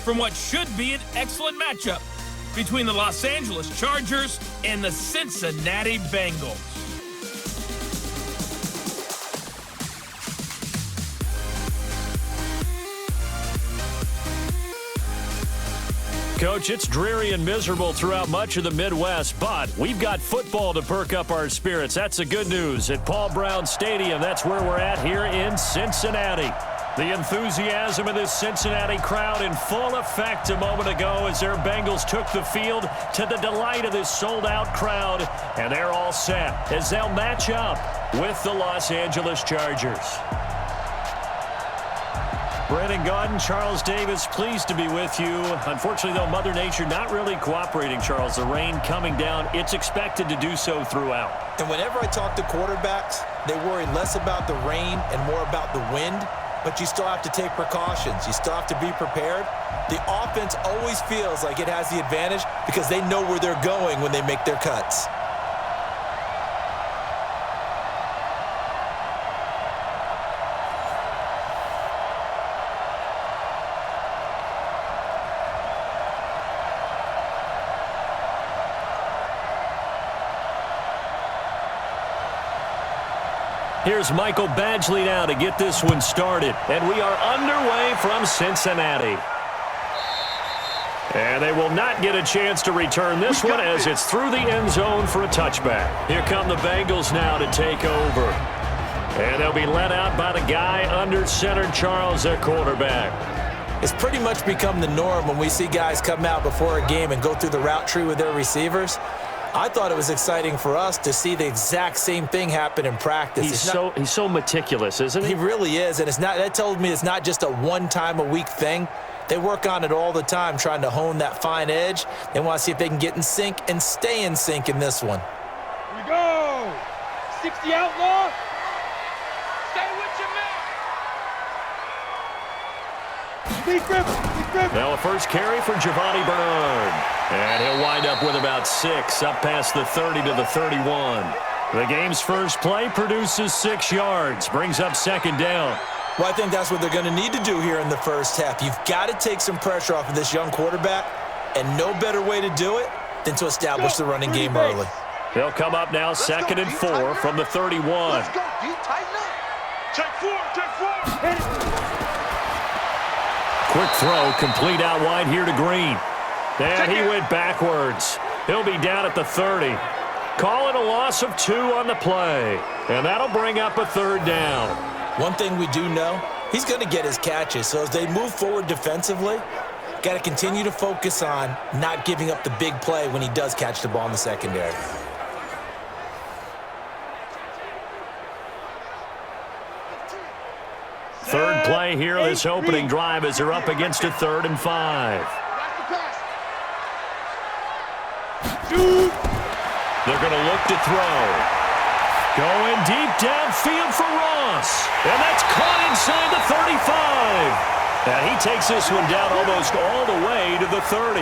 from what should be an excellent matchup between the Los Angeles Chargers and the Cincinnati Bengals. Coach, it's dreary and miserable throughout much of the Midwest, but we've got football to perk up our spirits. That's the good news. At Paul Brown Stadium, that's where we're at here in Cincinnati. The enthusiasm of this Cincinnati crowd in full effect a moment ago as their Bengals took the field to the delight of this sold-out crowd, and they're all set as they'll match up with the Los Angeles Chargers. Brandon Gaudin, Charles Davis, pleased to be with you. Unfortunately, though, Mother Nature not really cooperating, Charles. The rain coming down. It's expected to do so throughout. And whenever I talk to quarterbacks, they worry less about the rain and more about the wind. But you still have to take precautions. You still have to be prepared. The offense always feels like it has the advantage because they know where they're going when they make their cuts. Here's Michael Badgley now to get this one started. And we are underway from Cincinnati. And they will not get a chance to return this one as it's through the end zone for a touchback. Here come the Bengals now to take over. And they'll be led out by the guy under center, Charles, their quarterback. It's pretty much become the norm when we see guys come out before a game and go through the route tree with their receivers. I thought it was exciting for us to see the exact same thing happen in practice. He's so meticulous, isn't he? He really is, and that tells me it's not just a one-time-a-week thing. They work on it all the time, trying to hone that fine edge. They want to see if they can get in sync and stay in sync in this one. Here we go. 60 outlaw. Stay with your man. Big grip. Now a first carry for Giovanni Bernard. And he'll wind up with about 6, up past the 30 to the 31. The game's first play produces 6 yards, brings up second down. Well, I think that's what they're going to need to do here in the first half. You've got to take some pressure off of this young quarterback, and no better way to do it than to establish the running game early. They'll come up now second and 4 from the 31. Let's go. You tighten up. Check 4. Hit it. Quick throw, complete out wide here to Green. And he went backwards. He'll be down at the 30. Call it a loss of 2 on the play. And that'll bring up a third down. One thing we do know, he's going to get his catches. So as they move forward defensively, got to continue to focus on not giving up the big play when he does catch the ball in the secondary. Third play here, this opening drive as they're up against a 3rd and 5. They're going to look to throw. Going deep downfield for Ross. And that's caught inside the 35. And he takes this one down almost all the way to the 30.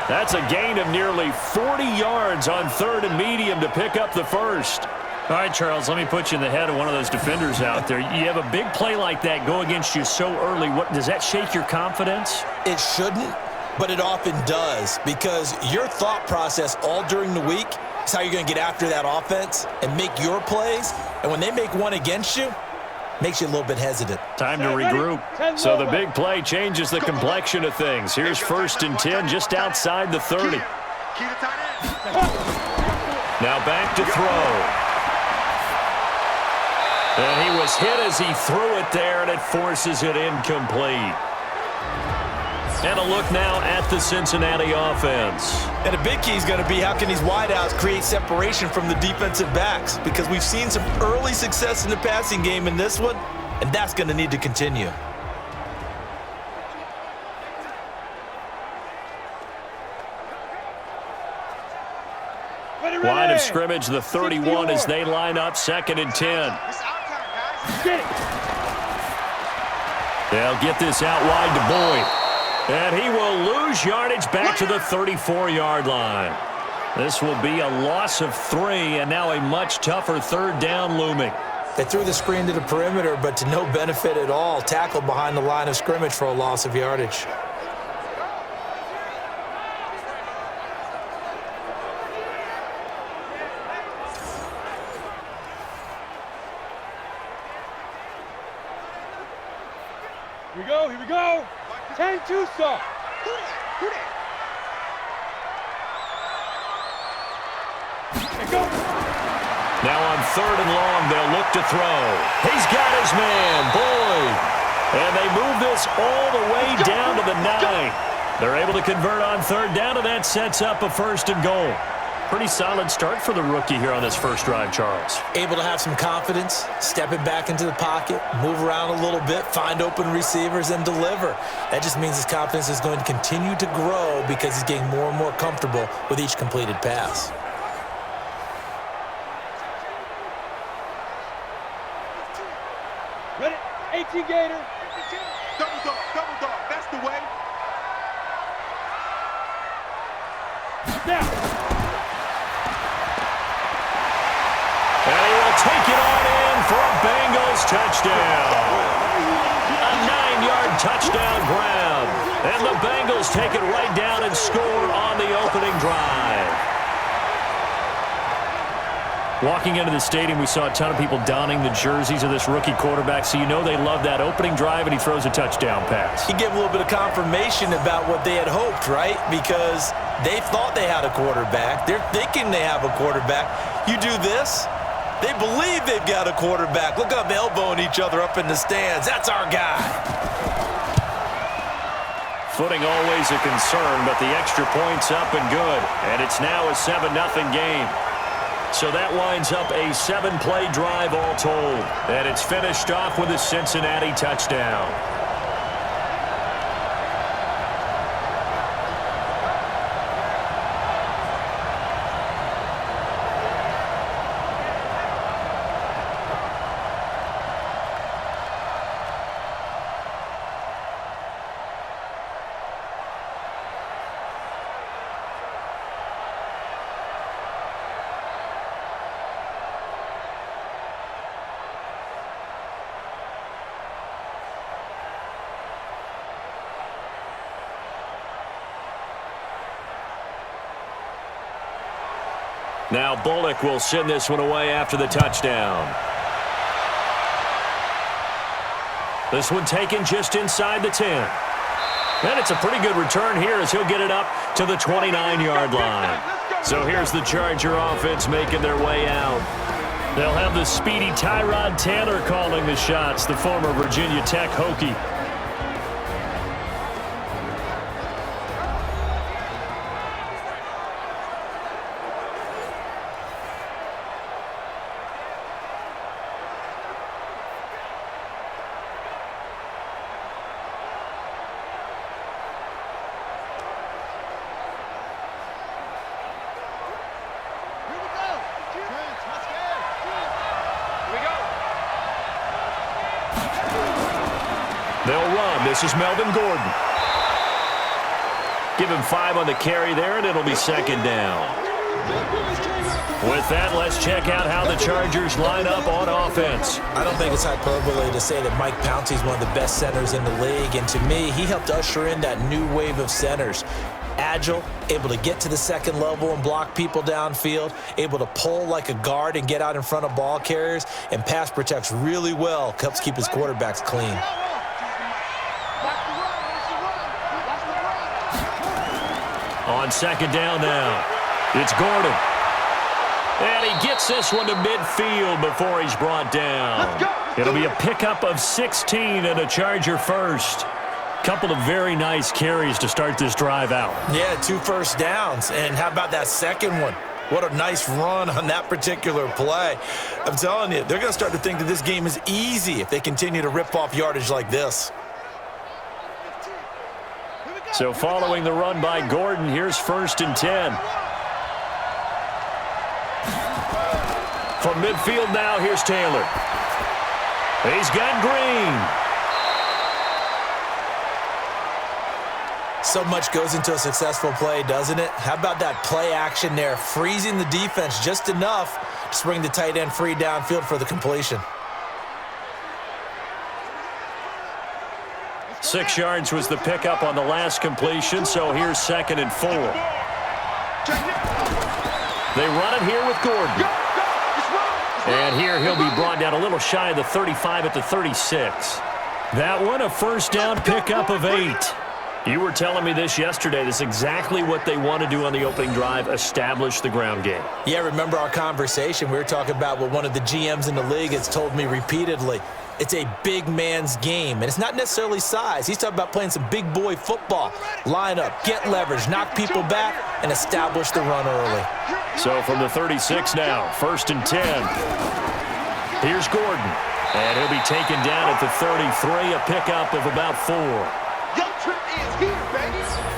That's a gain of nearly 40 yards on 3rd and medium to pick up the first. All right, Charles, let me put you in the head of one of those defenders out there. You have a big play like that go against you so early. Does that shake your confidence? It shouldn't, but it often does, because your thought process all during the week is how you're going to get after that offense and make your plays. And when they make one against you, makes you a little bit hesitant. Time to regroup. So the big play changes the complexion of things. Here's 1st and 10 just outside the 30. Now back to throw. And he was hit as he threw it there, and it forces it incomplete. And a look now at the Cincinnati offense. And a big key is going to be how can these wideouts create separation from the defensive backs, because we've seen some early success in the passing game in this one, and that's going to need to continue. Line of scrimmage, the 31 as they line up 2nd and 10. They'll get this out wide to Boyd. And he will lose yardage back to the 34-yard line. This will be a loss of 3, and now a much tougher 3rd down looming. They threw the screen to the perimeter, but to no benefit at all. Tackled behind the line of scrimmage for a loss of yardage. we go, here we go. 10-2 soft. Go. Now on 3rd and long, they'll look to throw. He's got his man, Boyd. And they move this all the way down to the 9. They're able to convert on 3rd down, and that sets up a 1st and goal. Pretty solid start for the rookie here on this first drive, Charles. Able to have some confidence, stepping back into the pocket, move around a little bit, find open receivers, and deliver. That just means his confidence is going to continue to grow because he's getting more and more comfortable with each completed pass. Ready? 18 Gator. Double dog, that's the way. Now. And he will take it on in for a Bengals touchdown. A 9-yard touchdown grab. And the Bengals take it right down and score on the opening drive. Walking into the stadium, we saw a ton of people donning the jerseys of this rookie quarterback, so you know they love that opening drive, and he throws a touchdown pass. He gave a little bit of confirmation about what they had hoped, right? Because they thought they had a quarterback. They're thinking they have a quarterback. You do this, they believe they've got a quarterback. Look up, elbowing each other up in the stands. That's our guy. Footing always a concern, but the extra point's up and good, and it's now a 7-0 game. So that winds up a 7-play drive all told. And it's finished off with a Cincinnati touchdown. Now Bullock will send this one away after the touchdown. This one taken just inside the 10. And it's a pretty good return here as he'll get it up to the 29-yard line. So here's the Charger offense making their way out. They'll have the speedy Tyrod Taylor calling the shots, the former Virginia Tech Hokie. They'll run. This is Melvin Gordon. Give him 5 on the carry there, and it'll be 2nd down. With that, let's check out how the Chargers line up on offense. I don't think it's hyperbole to say that Mike Pouncey is one of the best centers in the league, and to me, he helped usher in that new wave of centers. Agile, able to get to the second level and block people downfield, able to pull like a guard and get out in front of ball carriers, and pass protects really well, helps keep his quarterbacks clean. On 2nd down now, it's Gordon. And he gets this one to midfield before he's brought down. It'll be a pickup of 16 and a Charger first. Couple of very nice carries to start this drive out. Yeah, 2 first downs. And how about that second one? What a nice run on that particular play. I'm telling you, they're going to start to think that this game is easy if they continue to rip off yardage like this. So following the run by Gordon, here's 1st and 10. From midfield now, here's Taylor. He's got Green. So much goes into a successful play, doesn't it? How about that play action there, freezing the defense just enough to bring the tight end free downfield for the completion. 6 yards was the pickup on the last completion, so here's 2nd and 4. They run it here with Gordon. And here he'll be brought down a little shy of the 35 at the 36. That one, a first down pickup of 8. You were telling me this yesterday. This is exactly what they want to do on the opening drive, establish the ground game. Yeah, remember our conversation? We were talking about what one of the GMs in the league has told me repeatedly. It's a big man's game, and it's not necessarily size. He's talking about playing some big boy football. Line up, get leverage, knock people back, and establish the run early. So from the 36 now, 1st and 10. Here's Gordon, and he'll be taken down at the 33, a pickup of about 4.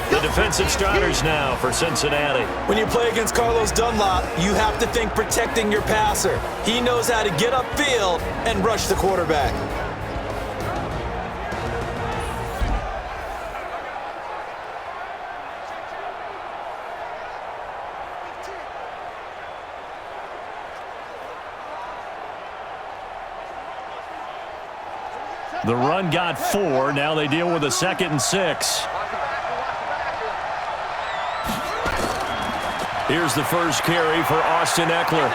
The defensive starters now for Cincinnati. When you play against Carlos Dunlap, you have to think protecting your passer. He knows how to get upfield and rush the quarterback. The run got 4. Now they deal with a 2nd and 6. Here's the first carry for Austin Eckler.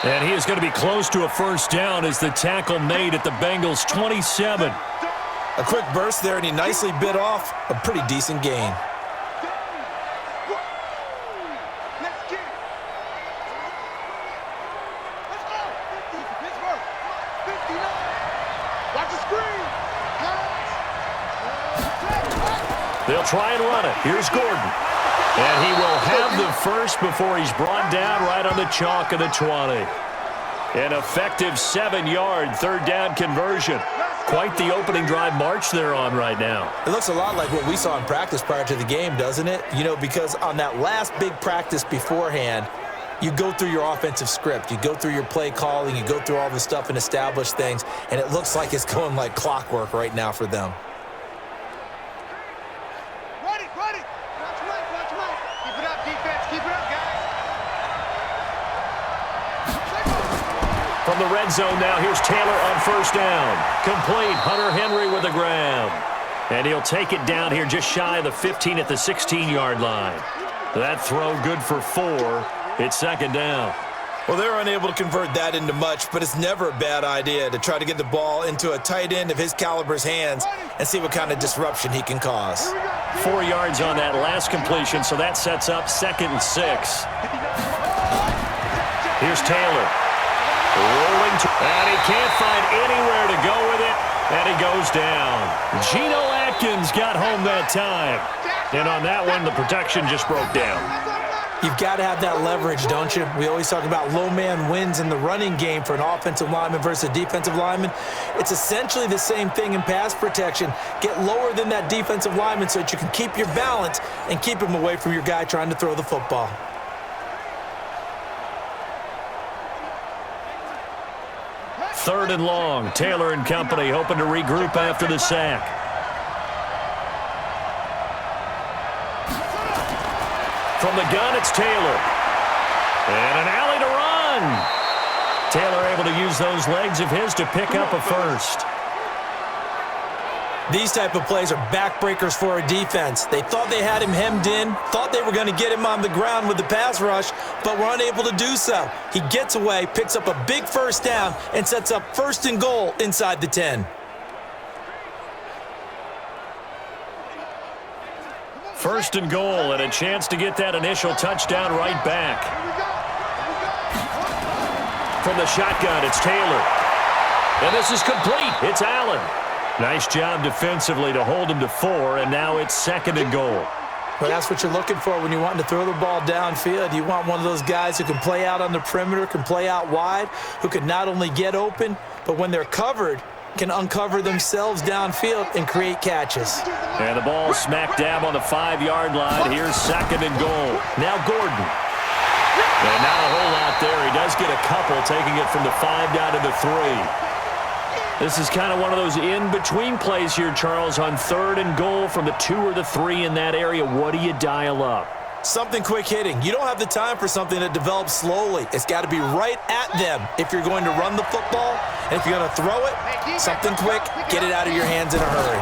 And he is going to be close to a first down as the tackle made at the Bengals' 27. A quick burst there, and he nicely bit off a pretty decent gain. They'll try and run it. Here's Gordon. And he will have the first before he's brought down right on the chalk of the 20. An effective 7-yard 3rd down conversion. Quite the opening drive march they're on right now. It looks a lot like what we saw in practice prior to the game, doesn't it? You know, because on that last big practice beforehand, you go through your offensive script. You go through your play calling. You go through all the stuff and establish things. And it looks like it's going like clockwork right now for them. From the red zone now, here's Taylor on 1st down. Complete, Hunter Henry with the grab. And he'll take it down here just shy of the 15 at the 16-yard line. That throw good for 4. It's 2nd down. Well, they're unable to convert that into much, but it's never a bad idea to try to get the ball into a tight end of his caliber's hands and see what kind of disruption he can cause. 4 yards on that last completion, so that sets up 2nd and 6. Here's Taylor. Rolling, and he can't find anywhere to go with it, and he goes down. Geno Atkins got home that time. And on that one, the protection just broke down. You've got to have that leverage, don't you? We always talk about low man wins in the running game for an offensive lineman versus a defensive lineman. It's essentially the same thing in pass protection. Get lower than that defensive lineman so that you can keep your balance and keep him away from your guy trying to throw the football. Third and long. Taylor and company hoping to regroup after the sack. From the gun, it's Taylor. And an alley to run. Taylor able to use those legs of his to pick up a first. These type of plays are backbreakers for a defense. They thought they had him hemmed in, thought they were going to get him on the ground with the pass rush, but were unable to do so. He gets away, picks up a big first down, and sets up 1st and goal inside the 10. First and goal, and a chance to get that initial touchdown right back. From the shotgun, it's Taylor. And this is complete. It's Allen. Nice job defensively to hold him to 4, and now it's 2nd and goal. Well, that's what you're looking for when you want to throw the ball downfield. You want one of those guys who can play out on the perimeter, can play out wide, who can not only get open, but when they're covered, can uncover themselves downfield and create catches. And the ball smack dab on the 5-yard line. Here's 2nd and goal. Now Gordon. And not a whole lot there. He does get a couple, taking it from the 5 down to the 3. This is kind of one of those in-between plays here, Charles, on 3rd and goal from the 2 or the 3 in that area. What do you dial up? Something quick hitting. You don't have the time for something that develops slowly. It's got to be right at them if you're going to run the football. And if you're going to throw it, something quick, get it out of your hands in a hurry.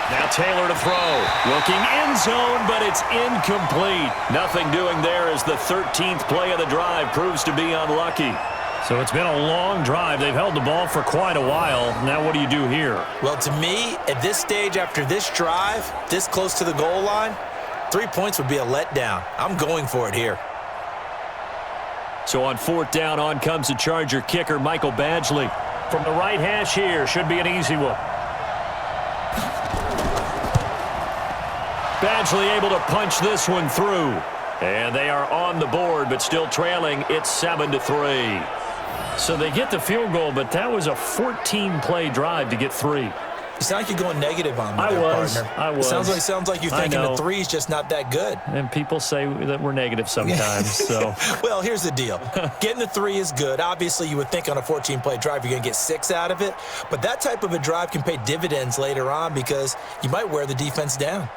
Now Taylor to throw. Looking end zone, but it's incomplete. Nothing doing there as the 13th play of the drive proves to be unlucky. So it's been a long drive. They've held the ball for quite a while. Now what do you do here? Well, to me, at this stage, after this drive, this close to the goal line, 3 points would be a letdown. I'm going for it here. So on 4th down, on comes the Charger kicker, Michael Badgley. From the right hash here, should be an easy one. Badgley able to punch this one through. And they are on the board, but still trailing. It's 7-3. So they get the field goal, but that was a 14-play drive to get 3. You sound like you're going negative on me, partner. I was. Sounds like you're thinking the 3's just not that good. And people say that we're negative sometimes. So. Well, here's the deal. Getting the 3 is good. Obviously, you would think on a 14-play drive you're going to get 6 out of it. But that type of a drive can pay dividends later on because you might wear the defense down.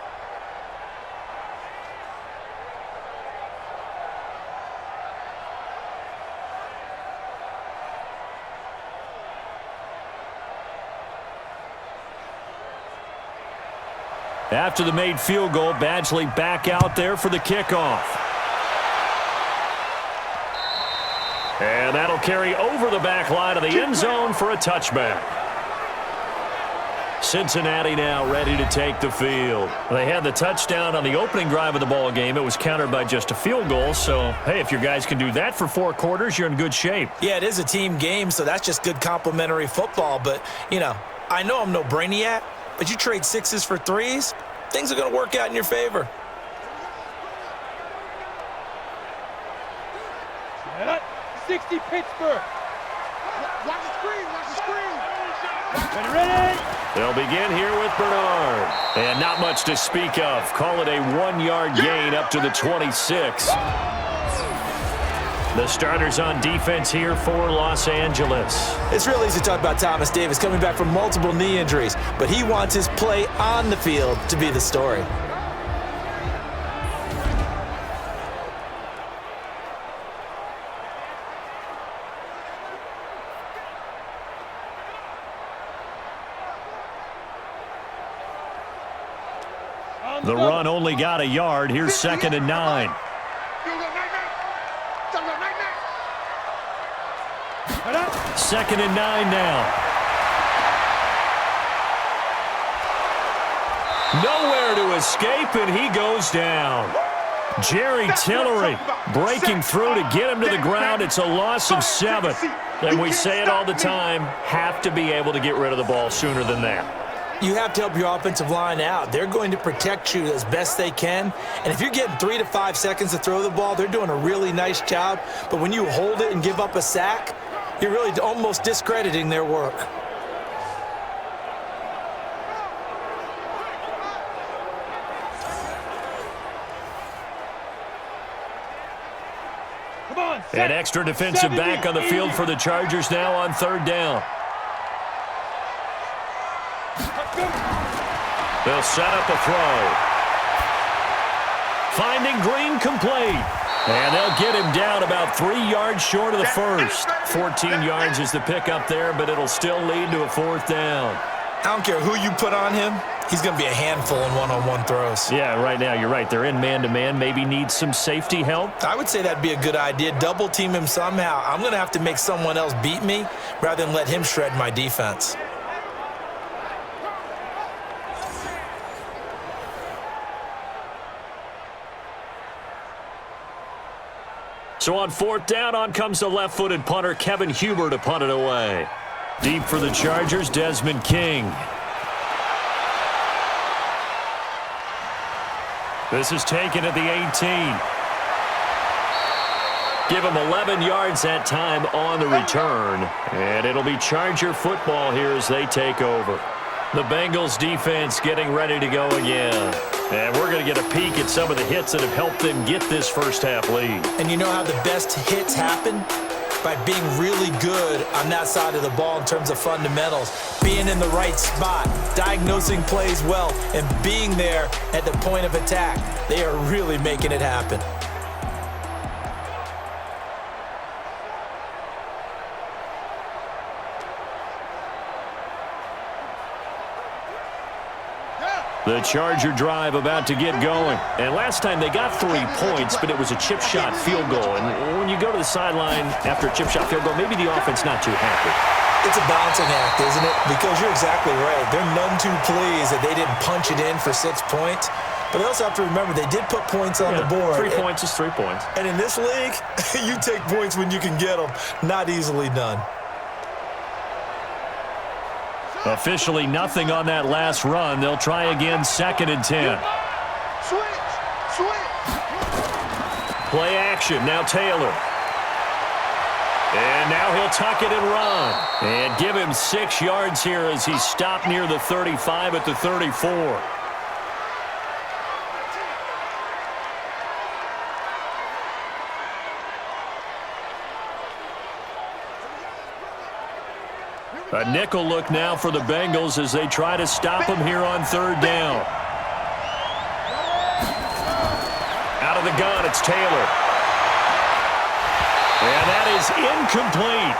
After the made field goal, Badgley back out there for the kickoff. And that'll carry over the back line of the end zone for a touchback. Cincinnati now ready to take the field. They had the touchdown on the opening drive of the ball game. It was countered by just a field goal. So, hey, if your guys can do that for 4 quarters, you're in good shape. Yeah, it is a team game, so that's just good complimentary football. But, you know, I know I'm no brainiac, but you trade 6s for 3s, things are going to work out in your favor. 60 Pittsburgh. Watch the screen, watch the screen. Ready? They'll begin here with Bernard. And not much to speak of. Call it a 1-yard gain up to the 26. The starters on defense here for Los Angeles. It's real easy to talk about Thomas Davis coming back from multiple knee injuries, but he wants his play on the field to be the story. The run only got a yard. Here's 2nd and 9. Second and 9 now. Nowhere to escape, and he goes down. Jerry Tillery breaking through to get him to the ground. It's a loss of 7. And we say it all the time, have to be able to get rid of the ball sooner than that. You have to help your offensive line out. They're going to protect you as best they can. And if you're getting 3 to 5 seconds to throw the ball, they're doing a really nice job. But when you hold it and give up a sack, you're really almost discrediting their work. Come on, An extra defensive back on the field for the Chargers now on 3rd down. They'll set up a throw. Finding Green complete. And they'll get him down about 3 yards short of the first. 14 yards is the pickup there, but it'll still lead to a 4th down. I don't care who you put on him. He's going to be a handful in one-on-one throws. Yeah, right now you're right. They're in man-to-man. Maybe need some safety help. I would say that'd be a good idea. Double team him somehow. I'm going to have to make someone else beat me rather than let him shred my defense. So on 4th down, on comes the left-footed punter, Kevin Huber, to punt it away. Deep for the Chargers, Desmond King. This is taken at the 18. Give him 11 yards that time on the return. And it'll be Charger football here as they take over. The Bengals defense getting ready to go again. And we're going to get a peek at some of the hits that have helped them get this first half lead. And you know how the best hits happen? By being really good on that side of the ball in terms of fundamentals. Being in the right spot, diagnosing plays well, and being there at the point of attack. They are really making it happen. The Charger drive about to get going. And last time they got 3 points, but it was a chip shot field goal. And when you go to the sideline after a chip shot field goal, maybe the offense not too happy. It's a balancing act, isn't it? Because you're exactly right. They're none too pleased that they didn't punch it in for 6 points. But they also have to remember they did put points on the board. 3 points is 3 points. And in this league, you take points when you can get them. Not easily done. Officially nothing on that last run. They'll try again, 2nd and 10. Switch. Play action, now Taylor. And now he'll tuck it and run. And give him 6 yards here as he stopped near the 35 at the 34. A nickel look now for the Bengals as they try to stop him here on 3rd down. Out of the gun, it's Taylor. And that is incomplete.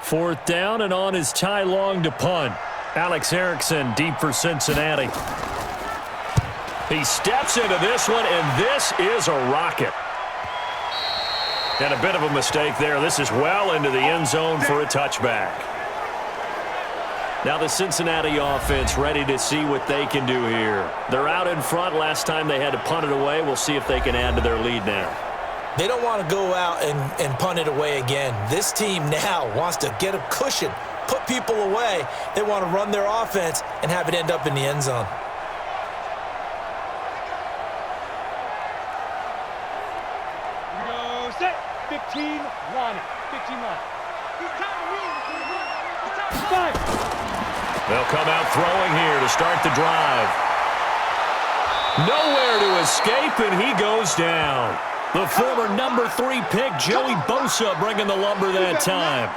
Fourth down, and on is Ty Long to punt. Alex Erickson deep for Cincinnati. He steps into this one, and this is a rocket. And a bit of a mistake there. This is well into the end zone for a touchback. Now the Cincinnati offense ready to see what they can do here. They're out in front. Last time they had to punt it away. We'll see if they can add to their lead now. They don't want to go out and punt it away again. This team now wants to get a cushion, put people away. They want to run their offense and have it end up in the end zone. Here we go, set, 15, line it, 15 line. Five. They'll come out throwing here to start the drive. Nowhere to escape, and he goes down. The former number 3 pick, Joey Bosa, bringing the lumber that time.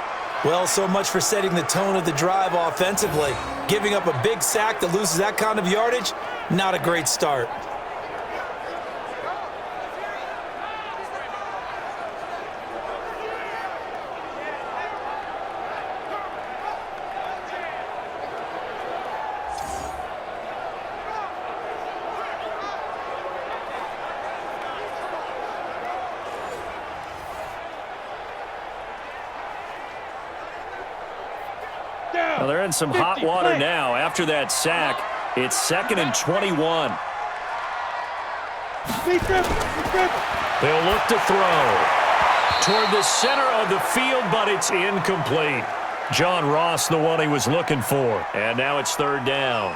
Well, so much for setting the tone of the drive offensively. Giving up a big sack that loses that kind of yardage, not a great start. Well, they're in some hot water now. After that sack, it's 2nd and 21. They'll look to throw toward the center of the field, but it's incomplete. John Ross, the one he was looking for. And now it's 3rd down.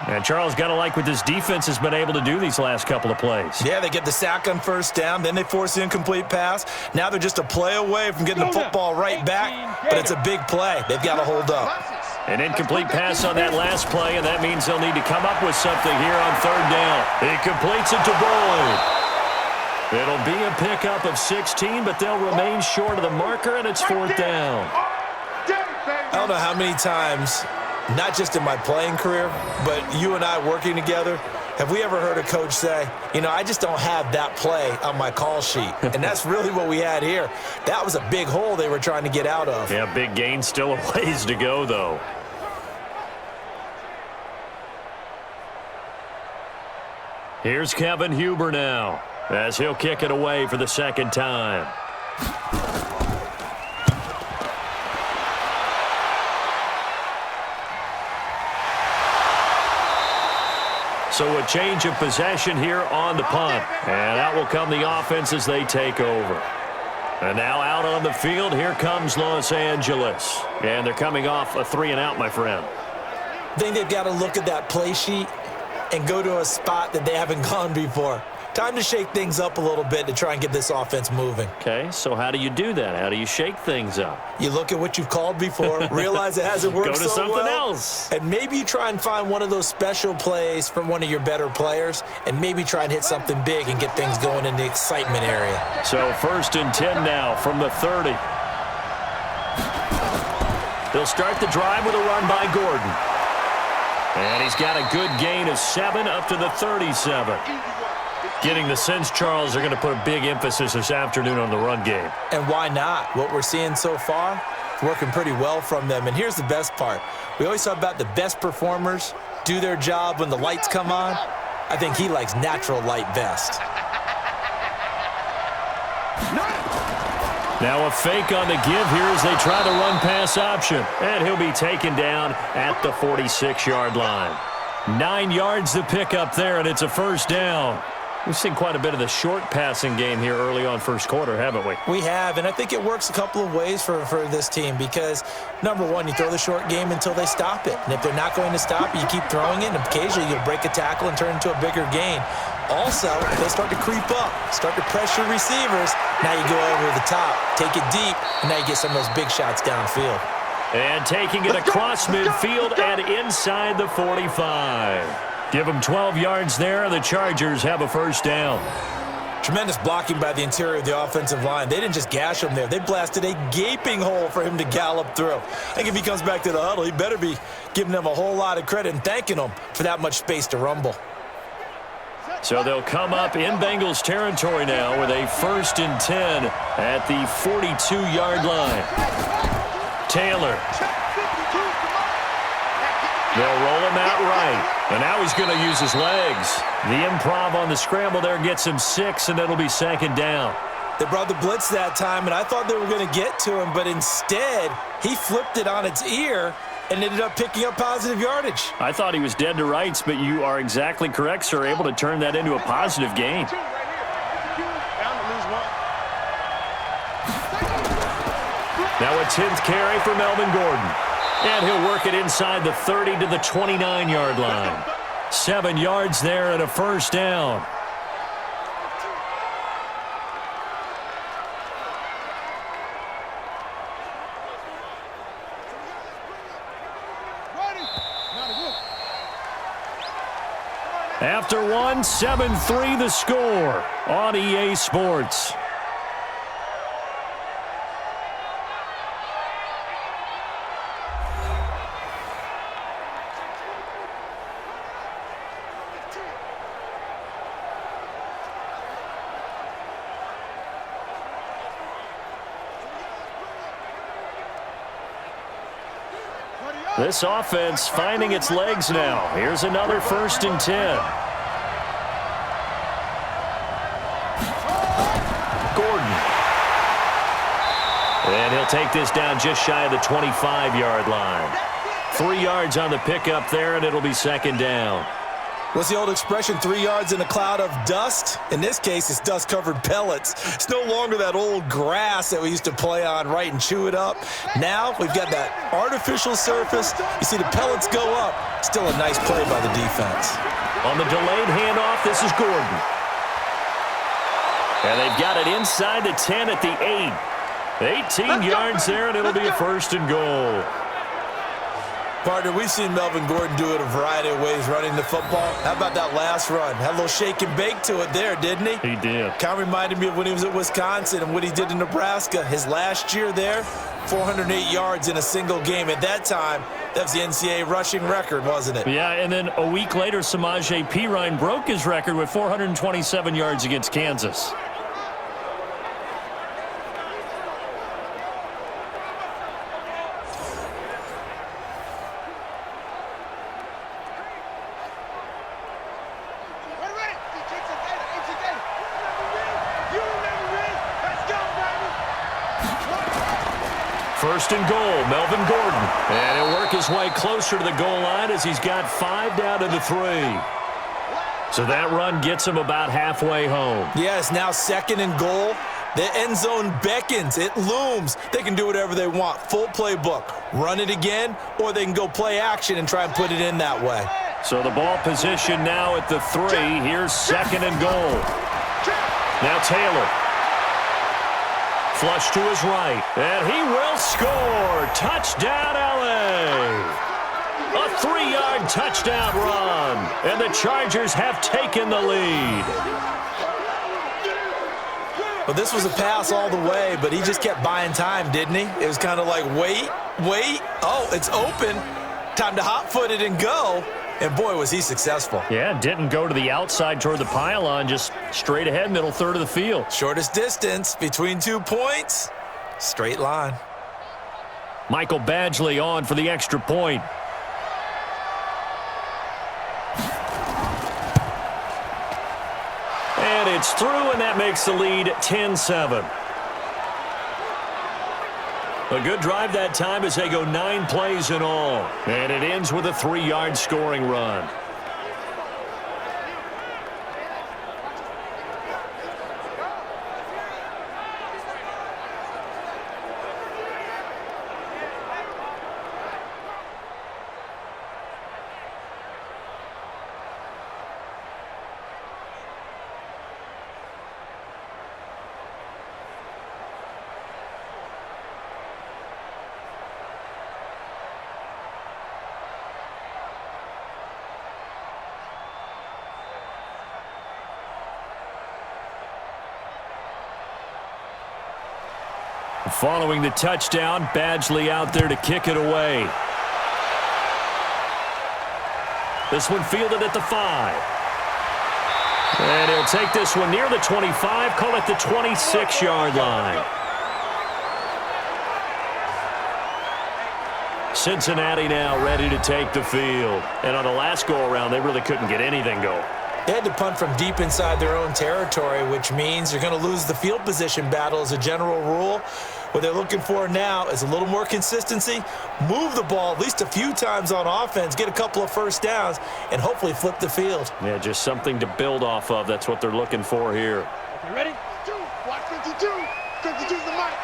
And Charles, got to like what this defense has been able to do these last couple of plays. Yeah, they get the sack on 1st down, then they force the incomplete pass. Now they're just a play away from getting the football right back, but it's a big play. They've got to hold up. An incomplete pass on that last play, and that means they'll need to come up with something here on 3rd down. He completes it to Boyd. It'll be a pickup of 16, but they'll remain short of the marker, and it's 4th down. I don't know how many times, not just in my playing career, but you and I working together, have we ever heard a coach say, you know, I just don't have that play on my call sheet. And that's really what we had here. That was a big hole they were trying to get out of. Yeah, big gain, still a ways to go, though. Here's Kevin Huber now, as he'll kick it away for the 2nd time. So a change of possession here on the punt. And out will come the offense as they take over. And now out on the field, here comes Los Angeles. And they're coming off a 3-and-out, my friend. I think they've got to look at that play sheet and go to a spot that they haven't gone before. Time to shake things up a little bit to try and get this offense moving. Okay, so how do you do that? How do you shake things up? You look at what you've called before, realize it hasn't worked so well. Go to something else. And maybe you try and find one of those special plays from one of your better players, and maybe try and hit something big and get things going in the excitement area. So 1st and 10 now from the 30. He'll start the drive with a run by Gordon. And he's got a good gain of 7 up to the 37. Getting the sense, Charles, they're going to put a big emphasis this afternoon on the run game. And why not? What we're seeing so far, it's working pretty well from them. And here's the best part. We always talk about the best performers do their job when the lights come on. I think he likes natural light best. Now a fake on the give here as they try the run-pass option. And he'll be taken down at the 46-yard line. 9 yards to pick up there, and it's a first down. We've seen quite a bit of the short passing game here early on first quarter, haven't we? We have, and I think it works a couple of ways for this team because, number one, you throw the short game until they stop it. And if they're not going to stop it, you keep throwing it, and occasionally you'll break a tackle and turn into a bigger gain. Also, if they start to creep up, start to pressure receivers, now you go over the top, take it deep, and now you get some of those big shots downfield. And taking it across midfield and inside the 45. Give them 12 yards there, and the Chargers have a first down. Tremendous blocking by the interior of the offensive line. They didn't just gash him there. They blasted a gaping hole for him to gallop through. I think if he comes back to the huddle, he better be giving them a whole lot of credit and thanking them for that much space to rumble. So they'll come up in Bengals territory now with a 1st and 10 at the 42-yard line. Taylor. They'll roll him out right. And now he's going to use his legs. The improv on the scramble there gets him 6, and it'll be 2nd down. They brought the blitz that time, and I thought they were going to get to him, but instead he flipped it on its ear and ended up picking up positive yardage. I thought he was dead to rights, but you are exactly correct, sir. Able to turn that into a positive gain. Now a 10th carry for Melvin Gordon. And he'll work it inside the 30 to the 29-yard line. 7 yards there and a first down. After one, 7-3 the score on EA Sports. This offense finding its legs now. Here's another 1st and 10. Gordon. And he'll take this down just shy of the 25-yard line. 3 yards on the pickup there, and it'll be 2nd down. What's the old expression, 3 yards in a cloud of dust? In this case, it's dust-covered pellets. It's no longer that old grass that we used to play on, right, and chew it up. Now we've got that artificial surface. You see the pellets go up. Still a nice play by the defense. On the delayed handoff, this is Gordon. And they've got it inside the 10 at the 8. 18 yards there, and it'll be a 1st and goal. Partner, we've seen Melvin Gordon do it a variety of ways running the football. How about that last run? Had a little shake and bake to it there, didn't he? He did. Kind of reminded me of when he was at Wisconsin and what he did in Nebraska. His last year there, 408 yards in a single game. At that time, that was the NCAA rushing record, wasn't it? Yeah, and then a week later, Samaje Perine broke his record with 427 yards against Kansas. First and goal, Melvin Gordon. And he'll work his way closer to the goal line as he's got 5 down to the 3. So that run gets him about halfway home. Yes, now 2nd and goal. The end zone beckons. It looms. They can do whatever they want. Full playbook. Run it again, or they can go play action and try and put it in that way. So the ball position now at the 3. Here's 2nd and goal. Now Taylor. Flush to his right, and he will score. Touchdown, LA. A 3-yard touchdown run, and the Chargers have taken the lead. Well, this was a pass all the way, but he just kept buying time, didn't he? It was kind of like, wait. Oh, it's open. Time to hot-foot it and go. And, boy, was he successful. Yeah, didn't go to the outside toward the pylon, just straight ahead, middle third of the field. Shortest distance between 2 points. Straight line. Michael Badgley on for the extra point. And it's through, and that makes the lead 10-7. A good drive that time as they go 9 plays in all. And it ends with a 3-yard scoring run. Following the touchdown, Badgley out there to kick it away. This one fielded at the 5. And he'll take this one near the 25, call it the 26-yard line. Cincinnati now ready to take the field. And on the last go-around, they really couldn't get anything going. They had to punt from deep inside their own territory, which means you're going to lose the field position battle as a general rule. What they're looking for now is a little more consistency, move the ball at least a few times on offense, get a couple of first downs, and hopefully flip the field. Yeah, just something to build off of. That's what they're looking for here. You ready? Watch 52. 52's the mic.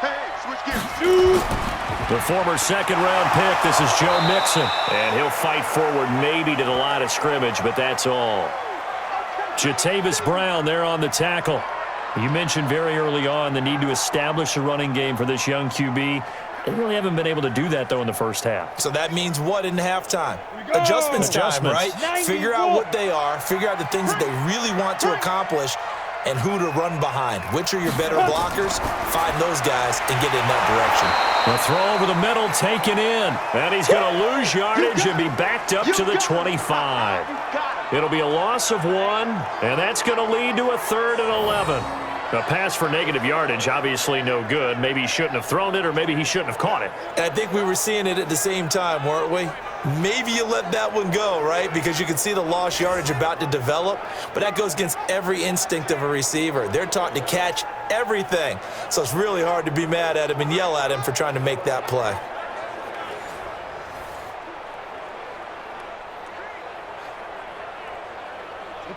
Hey, switch gears. The former second-round pick, this is Joe Mixon. And he'll fight forward maybe to the line of scrimmage, but that's all. Jatavis Brown there on the tackle. You mentioned very early on the need to establish a running game for this young QB. They really haven't been able to do that, though, in the first half. So that means what in halftime? Adjustments time, right? Figure out what they are, figure out the things that they really want to accomplish, and who to run behind. Which are your better blockers? Find those guys and get in that direction. The throw over the middle taken in. And he's going to lose yardage and be backed up to the 25. It'll be a loss of 1, and that's going to lead to a 3rd and 11. A pass for negative yardage, obviously no good. Maybe he shouldn't have thrown it, or maybe he shouldn't have caught it. And I think we were seeing it at the same time, weren't we? Maybe you let that one go, right? Because you can see the lost yardage about to develop. But that goes against every instinct of a receiver. They're taught to catch everything. So it's really hard to be mad at him and yell at him for trying to make that play.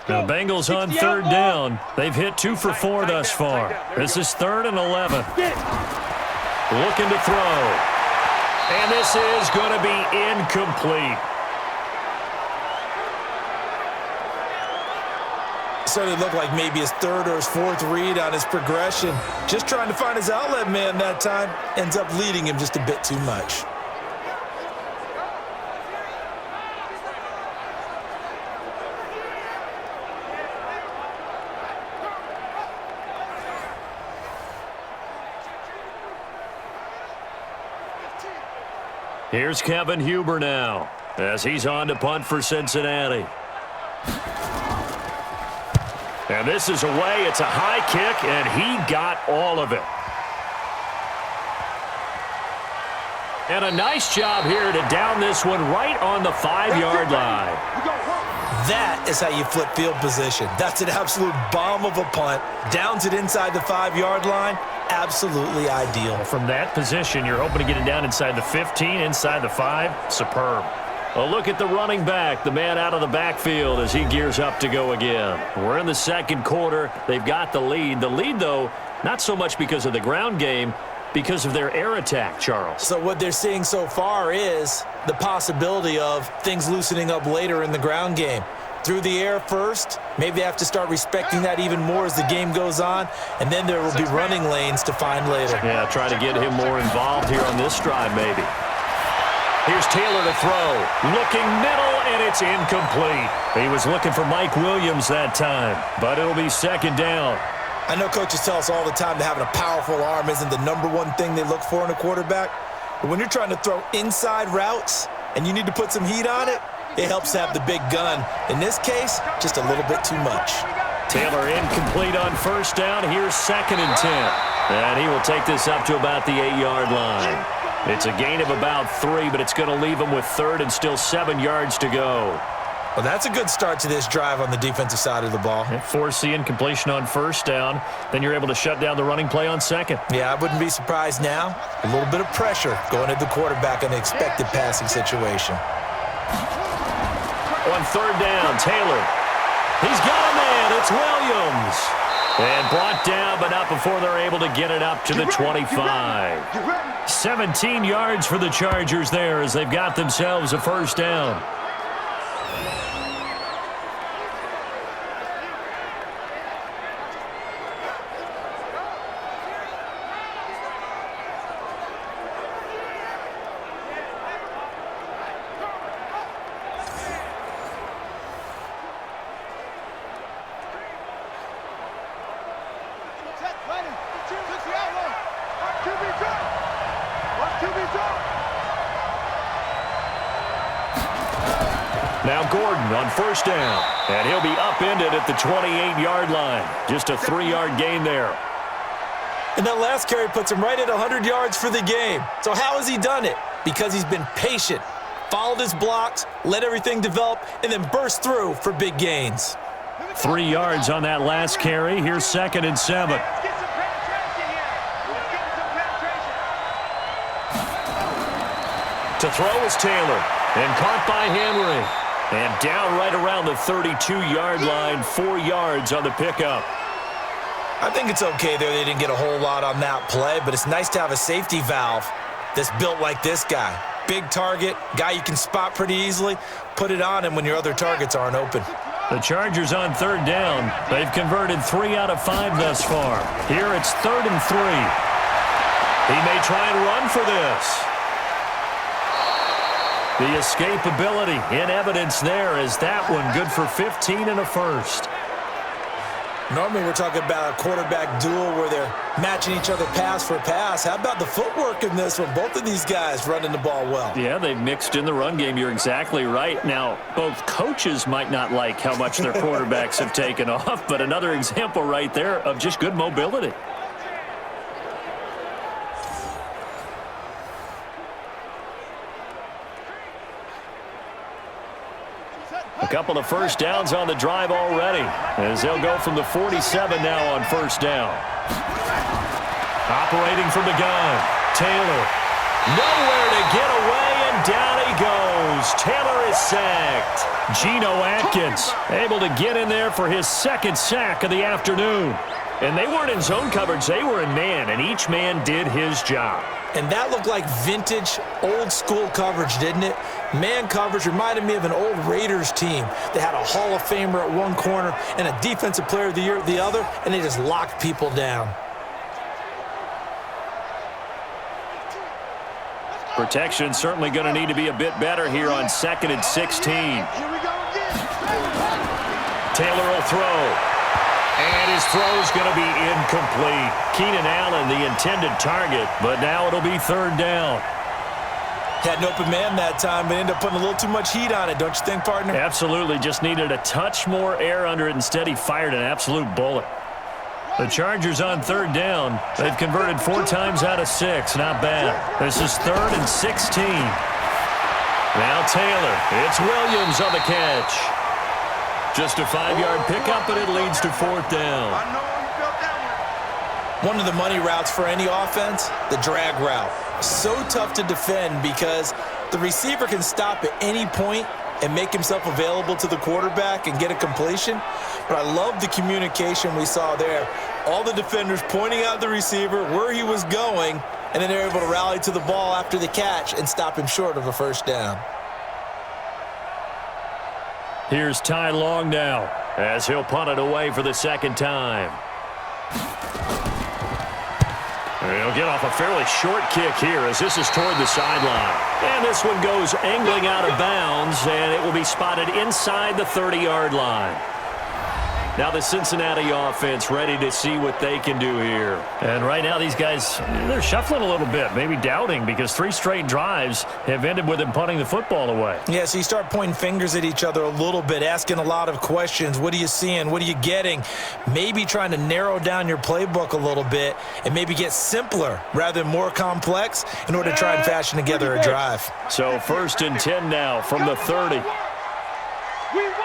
Now, Bengals on 3rd down. They've hit 2 for 4 thus far. This is 3rd and 11. Looking to throw. And this is going to be incomplete. Certainly looked like maybe his 3rd or his 4th read on his progression. Just trying to find his outlet man that time. Ends up leading him just a bit too much. Here's Kevin Huber now as he's on to punt for Cincinnati. And this is away. It's a high kick, and he got all of it. And a nice job here to down this one right on the 5-yard line. That is how you flip field position. That's an absolute bomb of a punt. Downs it inside the 5-yard line. Absolutely ideal. From that position, you're hoping to get it down inside the 15, inside the 5. Superb. A look at the running back, the man out of the backfield as he gears up to go again. We're in the second quarter. They've got the lead. The lead, though, not so much because of the ground game, because of their air attack, Charles. So what they're seeing so far is the possibility of things loosening up later in the ground game. Through the air first, maybe they have to start respecting that even more as the game goes on, and then there will be running lanes to find later. Yeah, try to get him more involved here on this drive, maybe. Here's Taylor to throw. Looking middle, and it's incomplete. He was looking for Mike Williams that time, but it'll be 2nd down. I know coaches tell us all the time that having a powerful arm isn't the number one thing they look for in a quarterback. But when you're trying to throw inside routes and you need to put some heat on it, it helps to have the big gun. In this case, just a little bit too much. Taylor incomplete on first down. Here's 2nd and 10. And he will take this up to about the 8-yard line. It's a gain of about 3, but it's going to leave him with 3rd and still 7 yards to go. Well, that's a good start to this drive on the defensive side of the ball. Force the incompletion on first down. Then you're able to shut down the running play on 2nd. Yeah, I wouldn't be surprised now. A little bit of pressure going at the quarterback in the expected passing situation. On 3rd down, Taylor. He's got a man. It's Williams. And brought down, but not before they're able to get it up to the 25. 17 yards for the Chargers there as they've got themselves a first down. Now Gordon on first down, and he'll be upended at the 28-yard line. Just a 3-yard gain there. And that last carry puts him right at 100 yards for the game. So how has he done it? Because he's been patient, followed his blocks, let everything develop, and then burst through for big gains. 3 yards on that last carry. Here's 2nd and 7. To throw is Taylor, and caught by Henry. And down right around the 32-yard line, 4 yards on the pickup. I think it's okay there they didn't get a whole lot on that play, but it's nice to have a safety valve that's built like this guy. Big target, guy you can spot pretty easily. Put it on him when your other targets aren't open. The Chargers on 3rd down. They've converted 3 out of 5 thus far. Here it's 3rd and 3. He may try and run for this. The escapability in evidence there as that one good for 15 and a first. Normally we're talking about a quarterback duel where they're matching each other pass for pass. How about the footwork in this one? Both of these guys running the ball well. Yeah, they've mixed in the run game. You're exactly right. Now, both coaches might not like how much their quarterbacks have taken off, but another example right there of just good mobility. A couple of first downs on the drive already as they'll go from the 47 now on first down. Operating from the gun, Taylor. Nowhere to get away, and down he goes. Taylor is sacked. Geno Atkins able to get in there for his 2nd sack of the afternoon. And they weren't in zone coverage, they were in man, and each man did his job. And that looked like vintage, old-school coverage, didn't it? Man coverage reminded me of an old Raiders team that had a Hall of Famer at one corner and a Defensive Player of the Year at the other, and they just locked people down. Protection certainly going to need to be a bit better here on 2nd and 16. Taylor will throw. And his throw is going to be incomplete. Keenan Allen, the intended target, but now it'll be 3rd down. Had an open man that time, but ended up putting a little too much heat on it, don't you think, partner? Absolutely. Just needed a touch more air under it. Instead, he fired an absolute bullet. The Chargers on 3rd down. They've converted 4 times out of 6. Not bad. This is 3rd and 16. Now Taylor. It's Williams on the catch. Just a 5-yard pickup, and it leads to 4th down. One of the money routes for any offense, the drag route. So tough to defend because the receiver can stop at any point and make himself available to the quarterback and get a completion. But I love the communication we saw there. All the defenders pointing out the receiver, where he was going, and then they're able to rally to the ball after the catch and stop him short of a first down. Here's Ty Long now as he'll punt it away for the 2nd time. He'll get off a fairly short kick here as this is toward the sideline. And this one goes angling out of bounds, and it will be spotted inside the 30-yard line. Now the Cincinnati offense ready to see what they can do here. And right now these guys, they're shuffling a little bit, maybe doubting, because 3 straight drives have ended with them punting the football away. Yeah, so you start pointing fingers at each other a little bit, asking a lot of questions. What are you seeing? What are you getting? Maybe trying to narrow down your playbook a little bit and maybe get simpler rather than more complex in order to try and fashion together a drive. So 1st and 10 now from the 30. We won.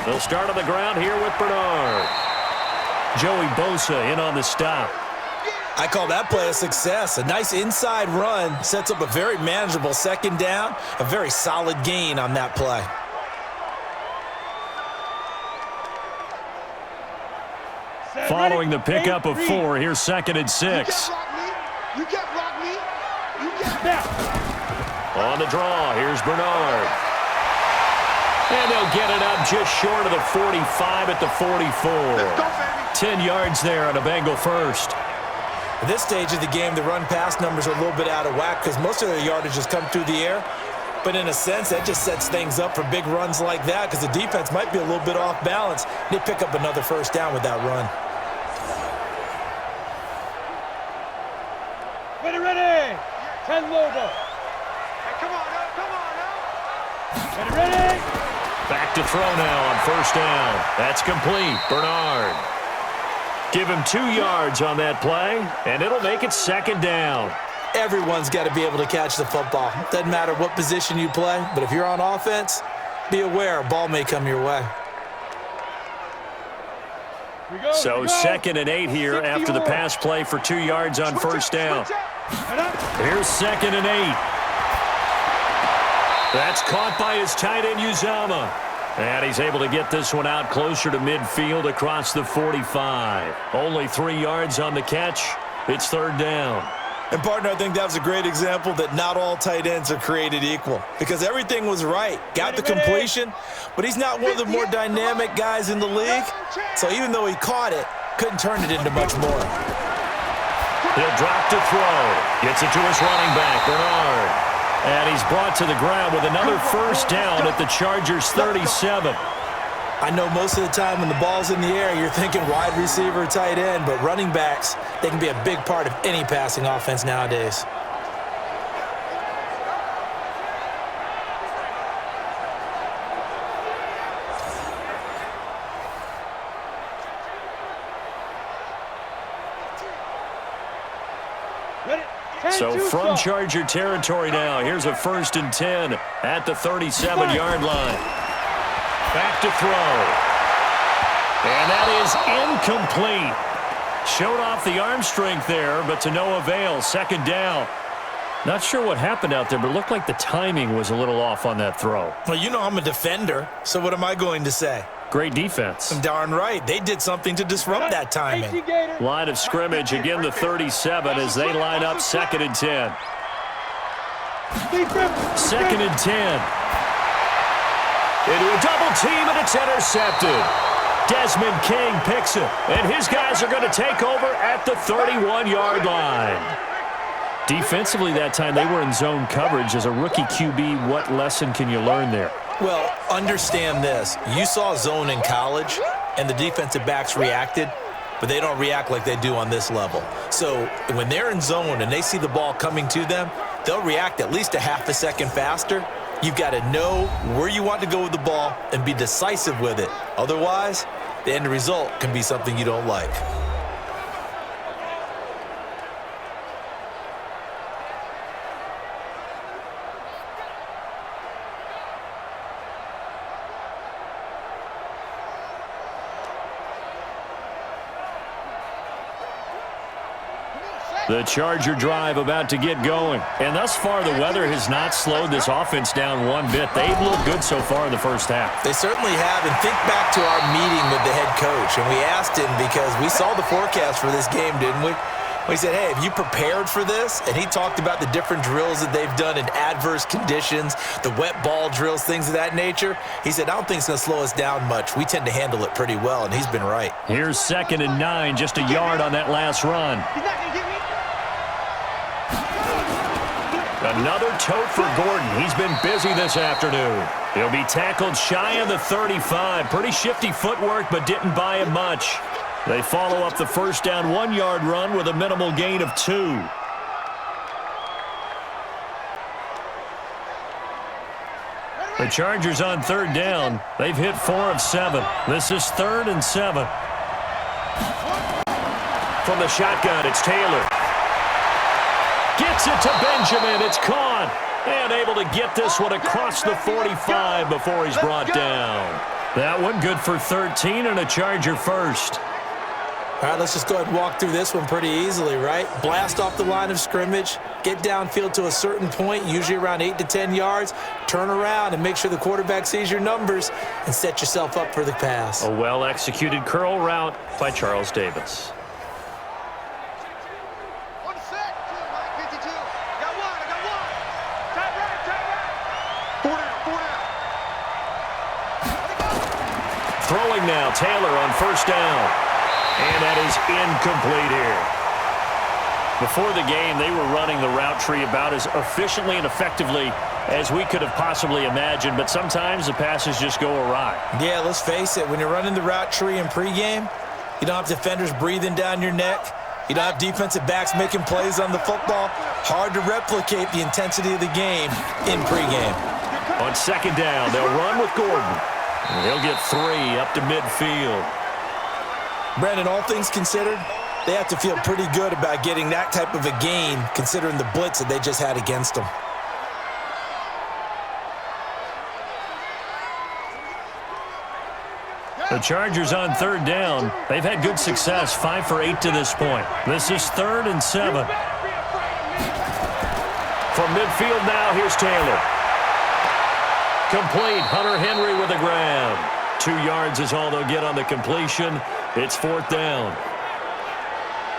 They'll start on the ground here with Bernard. Joey Bosa in on the stop. I call that play a success. A nice inside run sets up a very manageable 2nd down, a very solid gain on that play. Following the pickup of 4, here's 2nd and 6. You can't block me. You can't. On the draw, here's Bernard. And they'll get it up just short of the 45 at the 44. 10 yards there on a Bengal first. At this stage of the game, the run-pass numbers are a little bit out of whack because most of their yardage has come through the air. But in a sense, that just sets things up for big runs like that because the defense might be a little bit off balance. They pick up another 1st down with that run. Ready. 10 logo. Hey, come on now. Ready. Back to throw now on 1st down. That's complete. Bernard. Give him 2 yards on that play, and it'll make it 2nd down. Everyone's got to be able to catch the football. Doesn't matter what position you play, but if you're on offense, be aware a ball may come your way. So 2nd and 8 here after the pass play for 2 yards on 1st down. Here's 2nd and 8. That's caught by his tight end, Uzama. And he's able to get this one out closer to midfield across the 45. Only 3 yards on the catch. It's 3rd down. And, partner, I think that was a great example that not all tight ends are created equal because everything was right. Got the completion, but he's not one of the more dynamic guys in the league. So even though he caught it, couldn't turn it into much more. He'll drop to throw. Gets it to his running back, Bernard. And he's brought to the ground with another 1st down at the Chargers' 37. I know most of the time when the ball's in the air, you're thinking wide receiver, tight end, but running backs, they can be a big part of any passing offense nowadays. So from Charger territory now, here's a 1st and 10 at the 37-yard line. Back to throw. And that is incomplete. Showed off the arm strength there, but to no avail. 2nd down. Not sure what happened out there, but it looked like the timing was a little off on that throw. Well, you know I'm a defender, so what am I going to say? Great defense. Darn right. They did something to disrupt that timing. Line of scrimmage, again the 37 as they line up 2nd and 10. 2nd and 10. Into a double team, and it's intercepted. Desmond King picks it, and his guys are going to take over at the 31-yard line. Defensively that time, they were in zone coverage. As a rookie QB, what lesson can you learn there? Well, understand this. You saw zone in college, and the defensive backs reacted, but they don't react like they do on this level. So when they're in zone and they see the ball coming to them, they'll react at least a half a second faster. You've got to know where you want to go with the ball and be decisive with it. Otherwise, the end result can be something you don't like. The Charger drive about to get going. And thus far, the weather has not slowed this offense down one bit. They've looked good so far in the first half. They certainly have. And think back to our meeting with the head coach. And we asked him because we saw the forecast for this game, didn't we? We said, hey, have you prepared for this? And he talked about the different drills that they've done in adverse conditions, the wet ball drills, things of that nature. He said, I don't think it's going to slow us down much. We tend to handle it pretty well, and he's been right. Here's 2nd and 9, just a yard on that last run. A Another tote for Gordon. He's been busy this afternoon. He'll be tackled shy of the 35. Pretty shifty footwork, but didn't buy him much. They follow up the first down 1-yard run with a minimal gain of 2. The Chargers on third down. They've hit 4 of 7. This is 3rd and 7. From the shotgun, it's Taylor. Gets it to Benjamin. It's caught. And able to get this one across the 45 before he's brought down. That one good for 13 and a Charger first. All right, let's just go ahead and walk through this one pretty easily, right? Blast off the line of scrimmage, get downfield to a certain point, usually around 8 to 10 yards, turn around and make sure the quarterback sees your numbers and set yourself up for the pass. A well-executed curl route by Charles Davis. Throwing now, Taylor on first down. And that is incomplete here. Before the game, they were running the route tree about as efficiently and effectively as we could have possibly imagined, but sometimes the passes just go awry. Yeah, let's face it. When you're running the route tree in pregame, you don't have defenders breathing down your neck. You don't have defensive backs making plays on the football. Hard to replicate the intensity of the game in pregame. On second down, they'll run with Gordon. And he'll get 3 up to midfield. Brandon, all things considered, they have to feel pretty good about getting that type of a gain considering the blitz that they just had against them. The Chargers on third down. They've had good success, 5 for 8 to this point. This is 3rd and 7. From midfield now, here's Taylor. Complete. Hunter Henry with a grab. 2 yards is all they'll get on the completion. It's 4th down.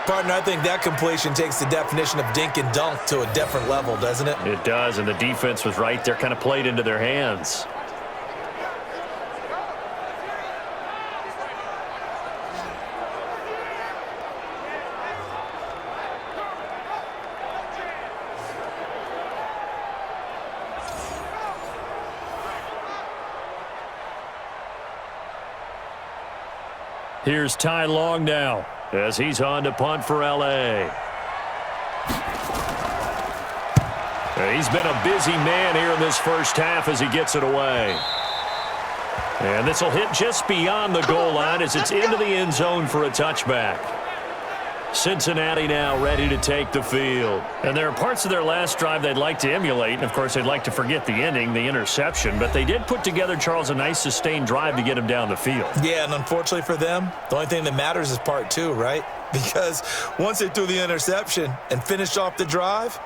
Partner, I think that completion takes the definition of dink and dunk to a different level, doesn't it? It does, and the defense was right there, kind of played into their hands. Here's Ty Long now as he's on to punt for L.A. He's been a busy man here in this first half as he gets it away. And this will hit just beyond the goal line as it's into the end zone for a touchback. Cincinnati now ready to take the field. And there are parts of their last drive they'd like to emulate. And, of course, they'd like to forget the ending, the interception. But they did put together, Charles, a nice sustained drive to get him down the field. Yeah, and unfortunately for them, the only thing that matters is part 2, right? Because once they threw the interception and finished off the drive,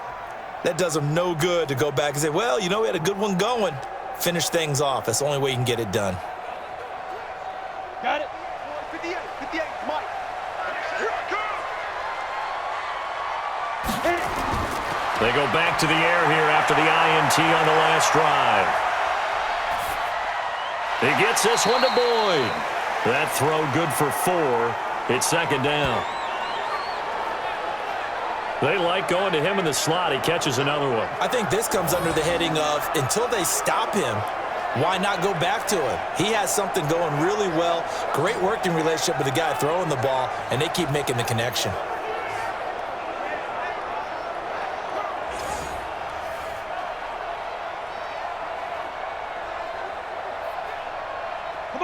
that does them no good to go back and say, well, you know, we had a good one going. Finish things off. That's the only way you can get it done. Got it. 58, 58, Mike. They go back to the air here after the INT on the last drive. He gets this one to Boyd. That throw good for 4. It's 2nd down. They like going to him in the slot. He catches another one. I think this comes under the heading of until they stop him, why not go back to him? He has something going really well. Great working relationship with the guy throwing the ball, and they keep making the connection.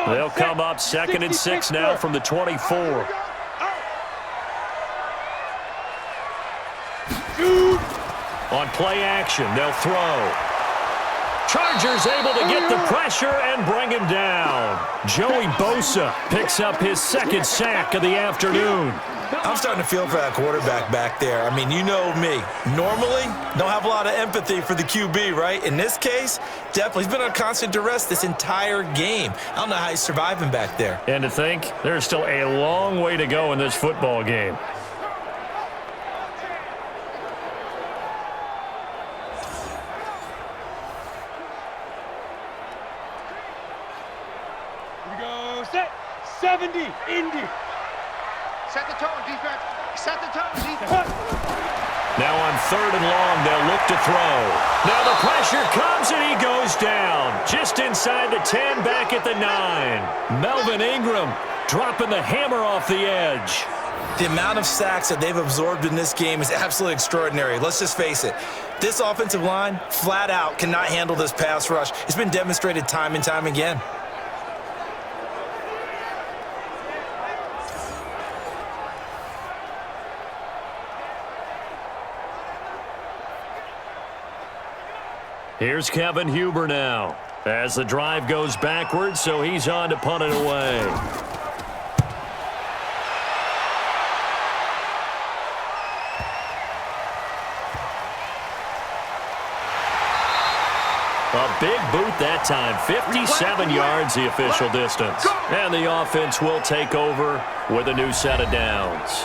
They'll come up 2nd and 6 now from the 24. On play action, they'll throw. Chargers able to get the pressure and bring him down. Joey Bosa picks up his 2nd sack of the afternoon. I'm starting to feel for that quarterback back there. I mean, you know me. Normally, don't have a lot of empathy for the QB, right? In this case, definitely. He's been on constant duress this entire game. I don't know how he's surviving back there. And to think, there's still a long way to go in this football game. Here we go. Set. 70. Indy. Set the tone, defense. Set the tone, defense. Now on 3rd and long, they'll look to throw. Now the pressure comes, and he goes down. Just inside the 10, back at the 9. Melvin Ingram dropping the hammer off the edge. The amount of sacks that they've absorbed in this game is absolutely extraordinary. Let's just face it. This offensive line, flat out, cannot handle this pass rush. It's been demonstrated time and time again. Here's Kevin Huber now. As the drive goes backwards, so he's on to punt it away. A big boot that time. 57 yards the official distance. And the offense will take over with a new set of downs.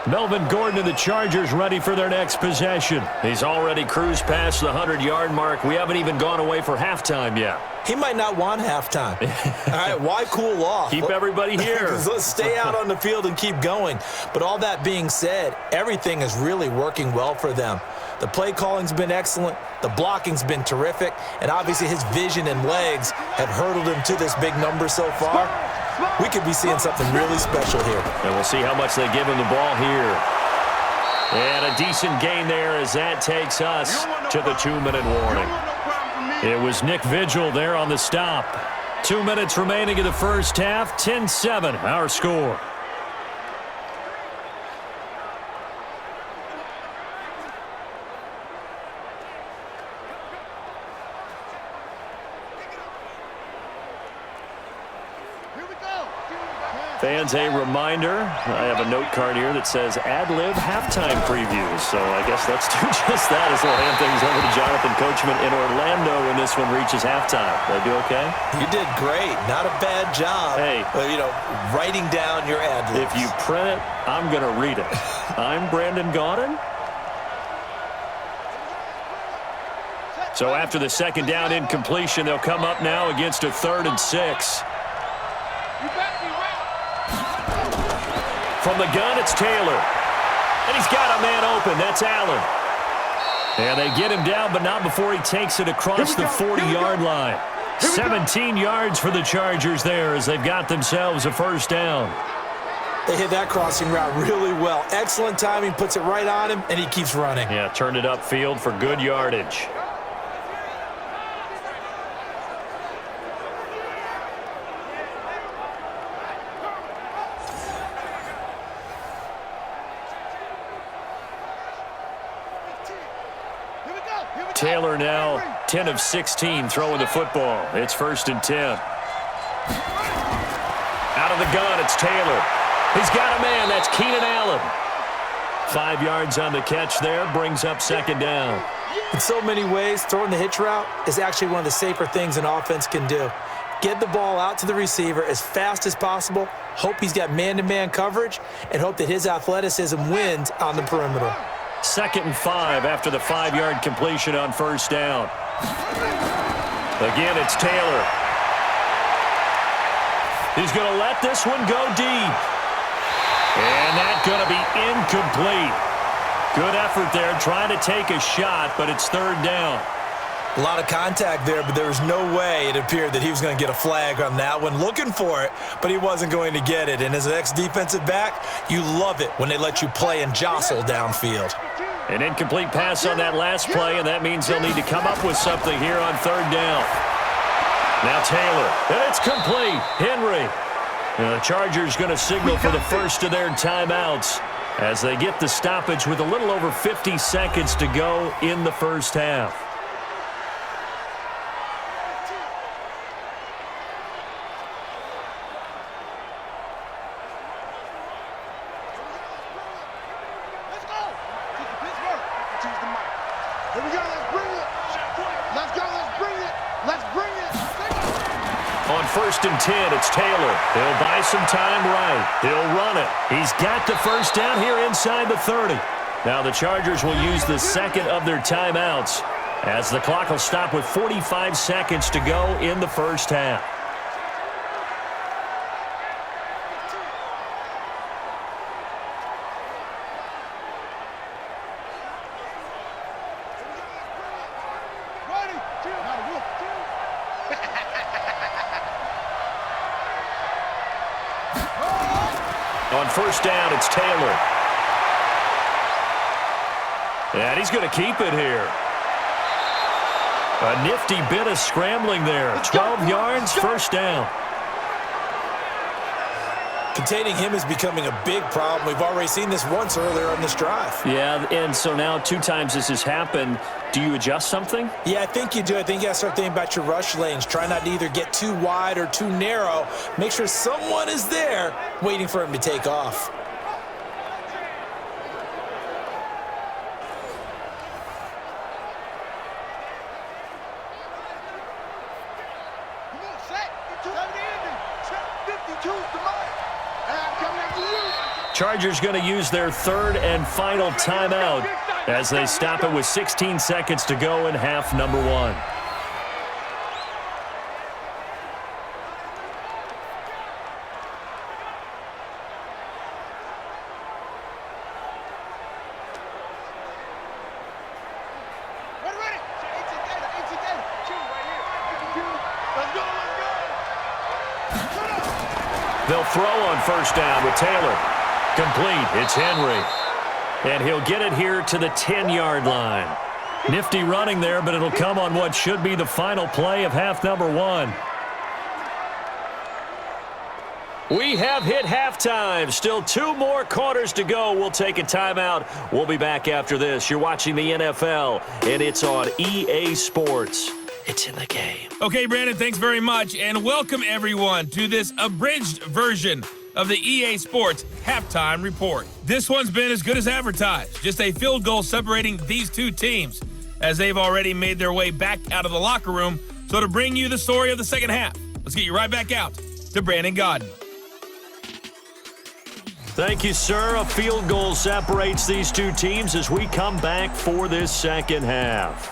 Melvin Gordon and the Chargers ready for their next possession. He's already cruised past the 100-yard mark. We haven't even gone away for halftime yet. He might not want halftime. All right, why cool off? Keep everybody here. Let's stay out on the field and keep going. But all that being said, everything is really working well for them. The play calling's been excellent. The blocking's been terrific. And obviously his vision and legs have hurdled him to this big number so far. We could be seeing something really special here. And we'll see how much they give him the ball here. And a decent gain there as that takes us to the 2-minute warning. It was Nick Vigil there on the stop. 2 minutes remaining in the first half. 10-7, our score. Fans, a reminder, I have a note card here that says ad-lib halftime previews. So I guess let's do just that as we'll hand things over to Jonathan Coachman in Orlando when this one reaches halftime. Did I do okay? You did great. Not a bad job. Hey. Writing down your ad-libs. If you print it, I'm going to read it. I'm Brandon Gaudin. So after the second down incompletion, they'll come up now against a 3rd and 6. From the gun, it's Taylor. And he's got a man open. That's Allen. And they get him down, but not before he takes it across the 40-yard line. 17 yards for the Chargers there as they've got themselves a first down. They hit that crossing route really well. Excellent timing, puts it right on him, and he keeps running. Yeah, turned it upfield for good yardage. Taylor now 10 of 16 throwing the football. It's 1st and 10. Out of the gun, it's Taylor. He's got a man. That's Keenan Allen. 5 yards on the catch there. Brings up 2nd down. In so many ways, throwing the hitch route is actually one of the safer things an offense can do. Get the ball out to the receiver as fast as possible, hope he's got man-to-man coverage, and hope that his athleticism wins on the perimeter. 2nd and 5 after the 5-yard completion on 1st down. Again, it's Taylor. He's going to let this one go deep. And that's going to be incomplete. Good effort there, trying to take a shot, but it's 3rd down. A lot of contact there, but there was no way it appeared that he was going to get a flag on that one. Looking for it, but he wasn't going to get it. And as an ex-defensive back, you love it when they let you play and jostle downfield. An incomplete pass on that last play, and that means they'll need to come up with something here on 3rd down. Now Taylor, and it's complete. Henry. And the Chargers going to signal for the first of their timeouts as they get the stoppage with a little over 50 seconds to go in the first half. On 1st and 10, it's Taylor. He'll buy some time right. He'll run it. He's got the first down here inside the 30. Now the Chargers will use the second of their timeouts as the clock will stop with 45 seconds to go in the first half. On first down, it's Taylor. And he's going to keep it here. A nifty bit of scrambling there. 12 yards, first down. Containing him is becoming a big problem. We've already seen this once earlier on this drive. Yeah, and so now 2 times this has happened. Do you adjust something? Yeah, I think you do. I think you got to start thinking about your rush lanes. Try not to either get too wide or too narrow. Make sure someone is there waiting for him to take off. Chargers going to use their 3rd and final timeout as they stop it with 16 seconds to go in half number 1. They'll throw on first down with Taylor. Complete. It's Henry. And he'll get it here to the 10-yard line. Nifty running there, but it'll come on what should be the final play of half number 1. We have hit halftime. Still 2 more quarters to go. We'll take a timeout. We'll be back after this. You're watching the NFL, and it's on EA Sports. It's in the game. Okay, Brandon, thanks very much, and welcome everyone to this abridged version of the EA Sports Halftime Report. This one's been as good as advertised. Just a field goal separating these 2 teams as they've already made their way back out of the locker room. So to bring you the story of the second half, let's get you right back out to Brandon Godden. Thank you, sir. A field goal separates these 2 teams as we come back for this second half.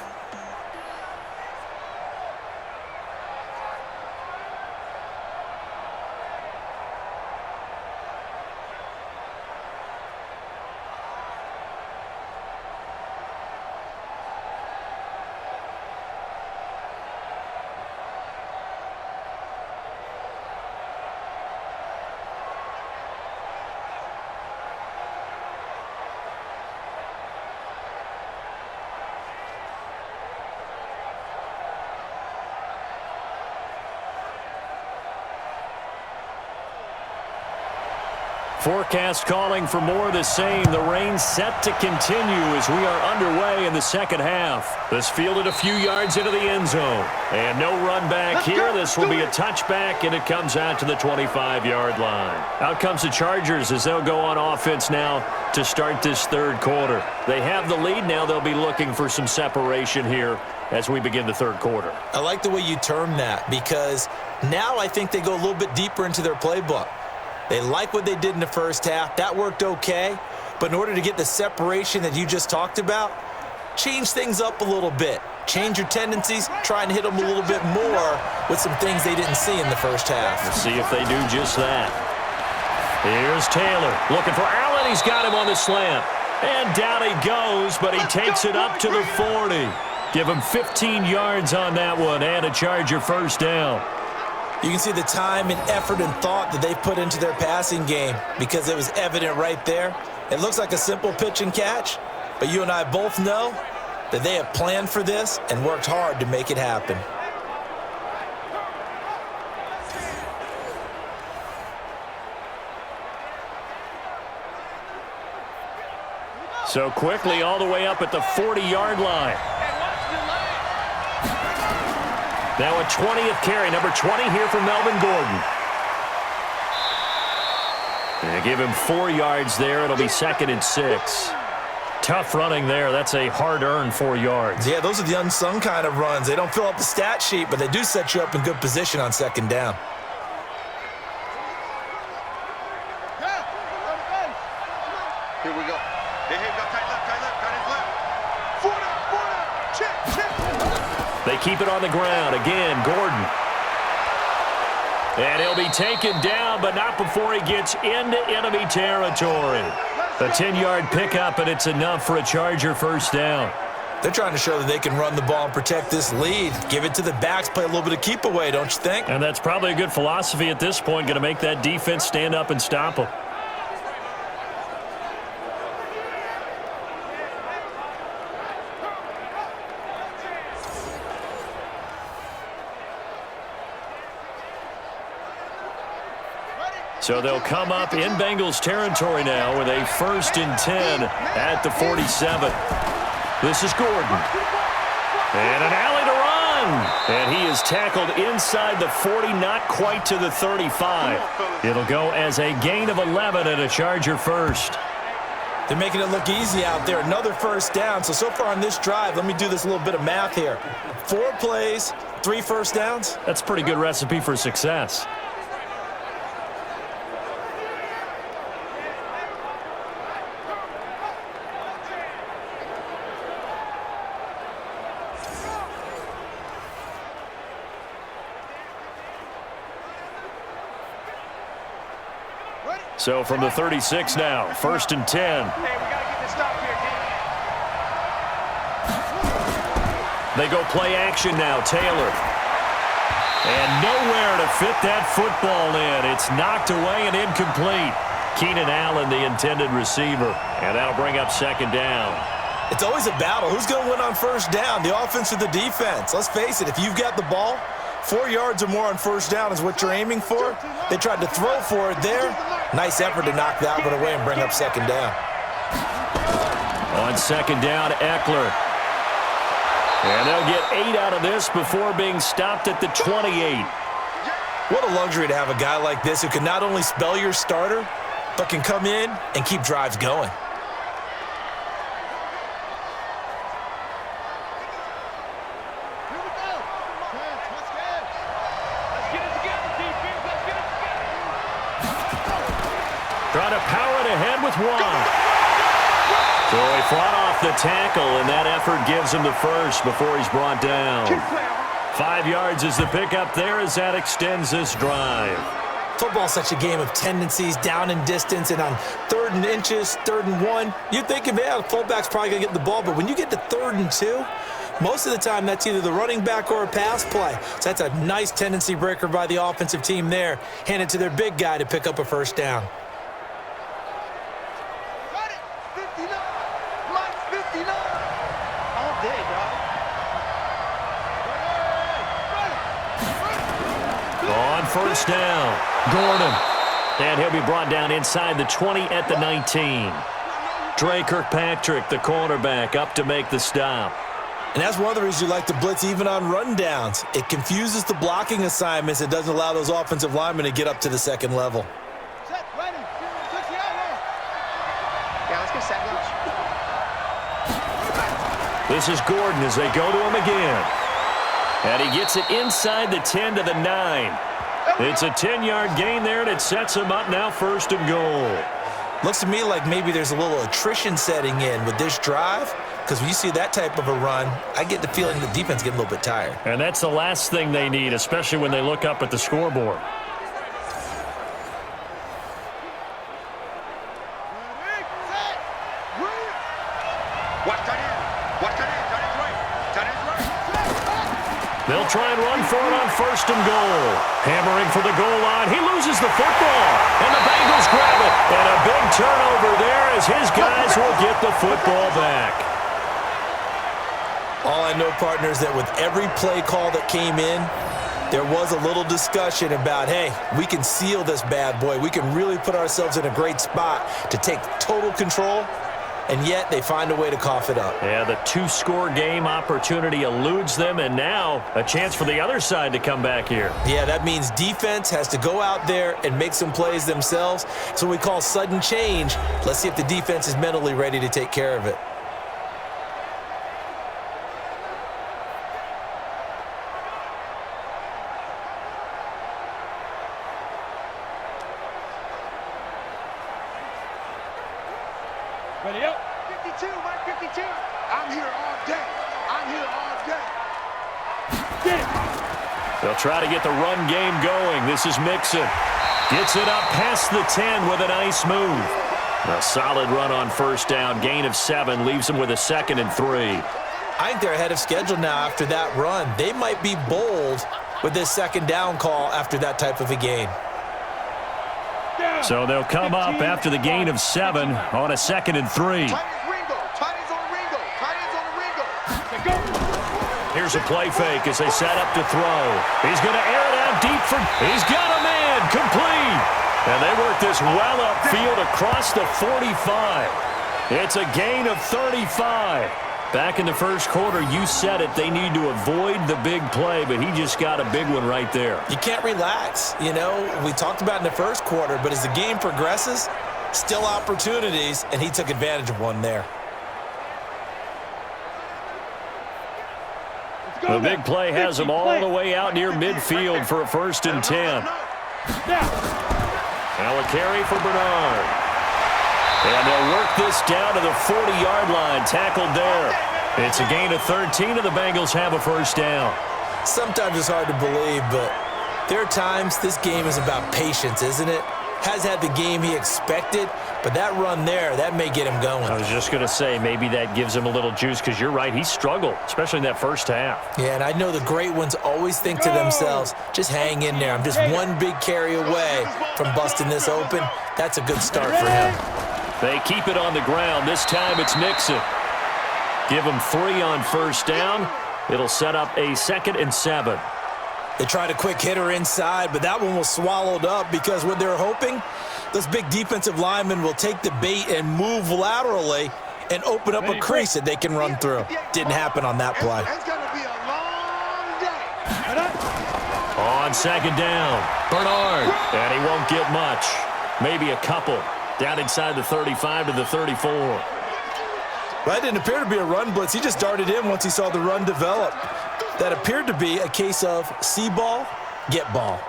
Forecast calling for more of the same. The rain set to continue as we are underway in the second half. This fielded a few yards into the end zone. And no run back here. This will be a touchback, and it comes out to the 25-yard line. Out comes the Chargers as they'll go on offense now to start this 3rd quarter. They have the lead now. They'll be looking for some separation here as we begin the 3rd quarter. I like the way you term that because now I think they go a little bit deeper into their playbook. They like what they did in the first half. That worked okay. But in order to get the separation that you just talked about, change things up a little bit. Change your tendencies. Try and hit them a little bit more with some things they didn't see in the first half. Let's see if they do just that. Here's Taylor looking for Allen. He's got him on the slant. And down he goes, but he takes it up to the 40. Give him 15 yards on that one and a Charger first down. You can see the time and effort and thought that they put into their passing game because it was evident right there. It looks like a simple pitch and catch, but you and I both know that they have planned for this and worked hard to make it happen. So quickly all the way up at the 40-yard line. Now a 20th carry, number 20 here for Melvin Gordon. And give him 4 yards there. It'll be 2nd and 6. Tough running there. That's a hard-earned 4 yards. Yeah, those are the unsung kind of runs. They don't fill up the stat sheet, but they do set you up in good position on 2nd down. Here we go. They keep it on the ground. Again, Gordon. And he'll be taken down, but not before he gets into enemy territory. A 10-yard pickup, and it's enough for a Charger first down. They're trying to show that they can run the ball and protect this lead. Give it to the backs, play a little bit of keep away, don't you think? And that's probably a good philosophy at this point, going to make that defense stand up and stop them. So they'll come up in Bengals territory now with a 1st and 10 at the 47. This is Gordon. And an alley to run. And he is tackled inside the 40, not quite to the 35. It'll go as a gain of 11 and a Charger first. They're making it look easy out there. Another first down. So far on this drive, let me do this little bit of math here. 4 plays, 3 first downs. That's a pretty good recipe for success. So from the 36 now, 1st and 10. Hey, we got to get this stop here, King. They go play action now, Taylor. And nowhere to fit that football in. It's knocked away and incomplete. Keenan Allen, the intended receiver. And that'll bring up 2nd down. It's always a battle. Who's going to win on first down, the offense or the defense? Let's face it, if you've got the ball, 4 yards or more on first down is what you're aiming for. They tried to throw for it there. Nice effort to knock that one away and bring up 2nd down. On 2nd down, Eckler. And they'll get 8 out of this before being stopped at the 28. What a luxury to have a guy like this who can not only spell your starter, but can come in and keep drives going. Trying to power it ahead with one. So he fought off the tackle, and that effort gives him the first before he's brought down. 5 yards is the pickup there as that extends this drive. Football's such a game of tendencies, down and distance, and on 3rd and inches, 3rd and 1, you think of, yeah, the fullback's probably going to get the ball, but when you get to 3rd and 2, most of the time that's either the running back or a pass play. So that's a nice tendency breaker by the offensive team there. Hand it to their big guy to pick up a first down. On 1st down, Gordon. And he'll be brought down inside the 20 at the 19. Dre Kirkpatrick, the cornerback, up to make the stop. And that's one of the reasons you like to blitz even on rundowns. It confuses the blocking assignments. It doesn't allow those offensive linemen to get up to the 2nd level. This is Gordon as they go to him again. And he gets it inside the 10 to the 9. It's a 10-yard gain there, and it sets him up now 1st and goal. Looks to me like maybe there's a little attrition setting in with this drive, because when you see that type of a run, I get the feeling the defense getting a little bit tired. And that's the last thing they need, especially when they look up at the scoreboard. They'll try and run for it on 1st and goal. Hammering for the goal line. He loses the football. And the Bengals grab it. And a big turnover there as his guys will get the football back. All I know, partners, that with every play call that came in, there was a little discussion about, hey, we can seal this bad boy. We can really put ourselves in a great spot to take total control. And yet they find a way to cough it up. Yeah, the 2-score game opportunity eludes them, and now a chance for the other side to come back here. Yeah, that means defense has to go out there and make some plays themselves. It's what we call sudden change. Let's see if the defense is mentally ready to take care of it. Ready up. 52, Mike 52. I'm here all day. I'm here all day. Get it. They'll try to get the run game going. This is Mixon. Gets it up past the 10 with a nice move. A solid run on 1st down. Gain of 7 leaves them with a 2nd and 3. I think they're ahead of schedule now after that run. They might be bold with this 2nd down call after that type of a gain. So they'll come up after the gain of 7 on a 2nd and 3. Tight ends Ringo. Tight ends on Ringo. Tight ends on the Ringo. Here's a play fake as they set up to throw. He's going to air it out deep for... He's got a man. Complete. And they work this well upfield across the 45. It's a gain of 35. Back in the first quarter, you said it, they need to avoid the big play, but he just got a big one right there. You can't relax. You know, we talked about in the first quarter, but as the game progresses, still opportunities, and he took advantage of one there. The big play has him all the way out near midfield for a 1st and 10. Now a carry for Bernard. And they'll work this down to the 40-yard line, tackled there. It's a gain of 13, and the Bengals have a 1st down. Sometimes it's hard to believe, but there are times this game is about patience, isn't it? Has had the game he expected, but that run there, that may get him going. I was just going to say, maybe that gives him a little juice, because you're right, he struggled, especially in that first half. Yeah, and I know the great ones always think to themselves, just hang in there. I'm just one big carry away from busting this open. That's a good start for him. They keep it on the ground. This time it's Mixon. Give him 3 on 1st down. It'll set up a 2nd and 7. They tried a quick hitter inside, but that one was swallowed up because what they're hoping, those big defensive linemen will take the bait and move laterally and open up a crease that they can run through. Didn't happen on that play. It's going to be a long day. On 2nd down, Bernard. And he won't get much. Maybe a couple. Down inside the 35 to the 34. Well, that didn't appear to be a run blitz. He just darted in once he saw the run develop. That appeared to be a case of see ball, get ball.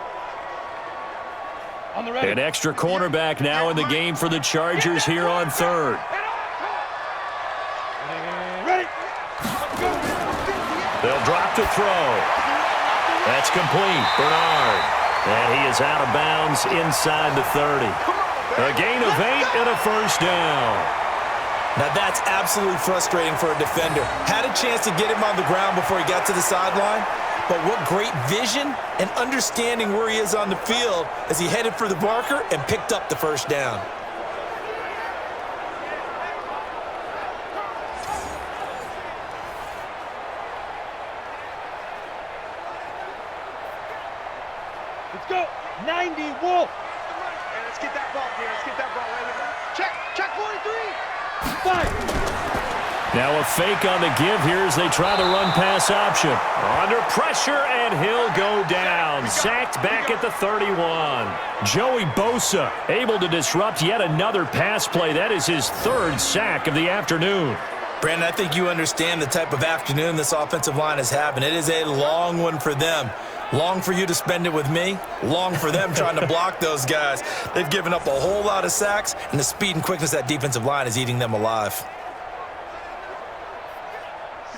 An extra cornerback now in the game for the Chargers here on 3rd. They'll drop to throw. That's complete. Bernard. And he is out of bounds inside the 30. A gain of 8 and a 1st down. Now that's absolutely frustrating for a defender. Had a chance to get him on the ground before he got to the sideline, but what great vision and understanding where he is on the field as he headed for the marker and picked up the 1st down. Let's go. 90 Wolf. Hey, let's get that ball here. Let's get that ball. Check 43. 5. Now a fake on the give here as they try the run-pass option. Under pressure, and he'll go down. Sacked back at the 31. Joey Bosa able to disrupt yet another pass play. That is his 3rd sack of the afternoon. Brandon, I think you understand the type of afternoon this offensive line is having. It is a long one for them. Long for you to spend it with me. Long for them trying to block those guys. They've given up a whole lot of sacks, and the speed and quickness of that defensive line is eating them alive.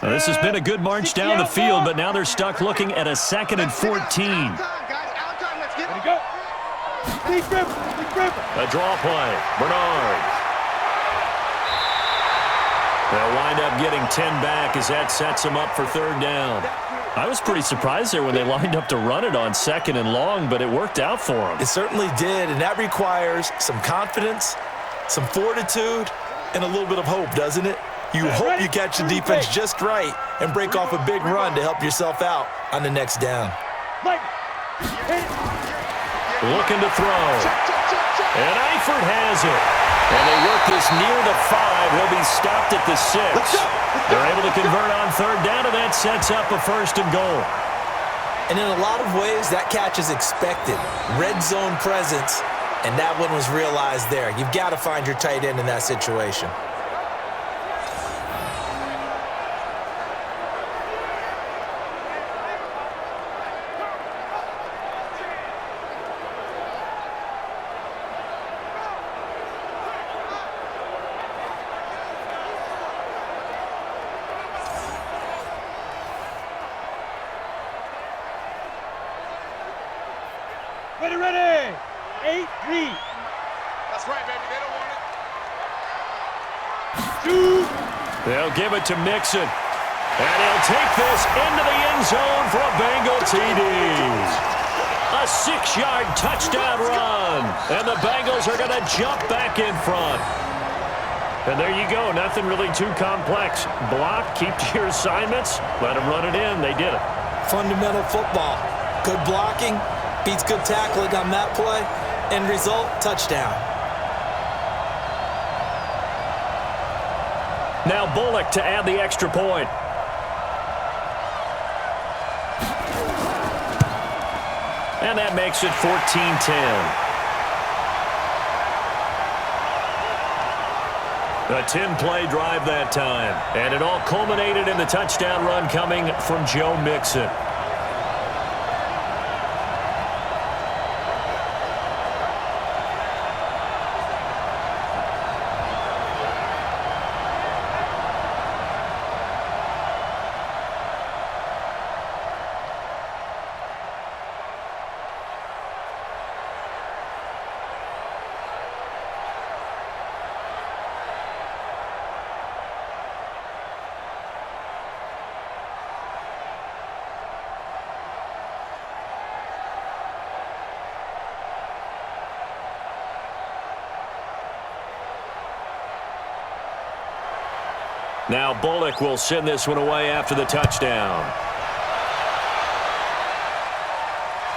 Well, this has been a good march down the field, but now they're stuck looking at a 2nd and 14. Go. Big River. A draw play. Bernard. They'll wind up getting 10 back as that sets them up for 3rd down. I was pretty surprised there when they lined up to run it on 2nd and long, but it worked out for them. It certainly did, and that requires some confidence, some fortitude, and a little bit of hope, doesn't it? You hope you catch the defense just right and break off a big run to help yourself out on the next down. Looking to throw. And Eifert has it. And they work this near the 5. He'll be stopped at the 6. They're able to convert on 3rd down, and that sets up a 1st and goal. And in a lot of ways, that catch is expected. Red zone presence, and that one was realized there. You've got to find your tight end in that situation. Ready. 8-3. That's right, baby. They don't want it. 2. They'll give it to Mixon. And he'll take this into the end zone for a Bengal TD. A 6-yard touchdown run. And the Bengals are going to jump back in front. And there you go. Nothing really too complex. Block, keep to your assignments, let them run it in. They did it. Fundamental football. Good blocking beats good tackling on that play. End result, touchdown. Now Bullock to add the extra point. And that makes it 14-10. A 10-play drive that time. And it all culminated in the touchdown run coming from Joe Mixon. Now Bullock will send this one away after the touchdown.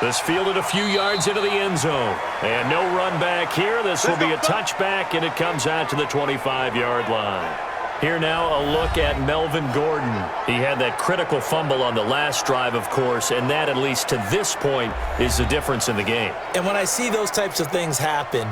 This fielded a few yards into the end zone. And no run back here. This will be a touchback, and it comes out to the 25-yard line. Here now a look at Melvin Gordon. He had that critical fumble on the last drive, of course, and that, at least to this point, is the difference in the game. And when I see those types of things happen,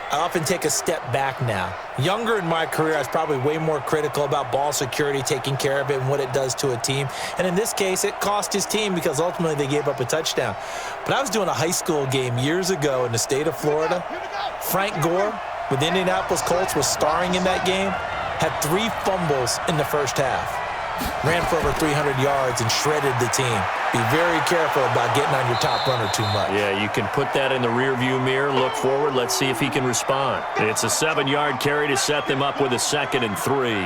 I often take a step back now. Younger in my career, I was probably way more critical about ball security, taking care of it, and what it does to a team. And in this case, it cost his team because ultimately they gave up a touchdown. But I was doing a high school game years ago in the state of Florida. Frank Gore with the Indianapolis Colts was starring in that game, had 3 fumbles in the first half. Ran for over 300 yards and shredded the team. Be very careful about getting on your top runner too much. Yeah, you can put that in the rearview mirror, look forward, let's see if he can respond. It's a 7-yard carry to set them up with a 2nd and 3.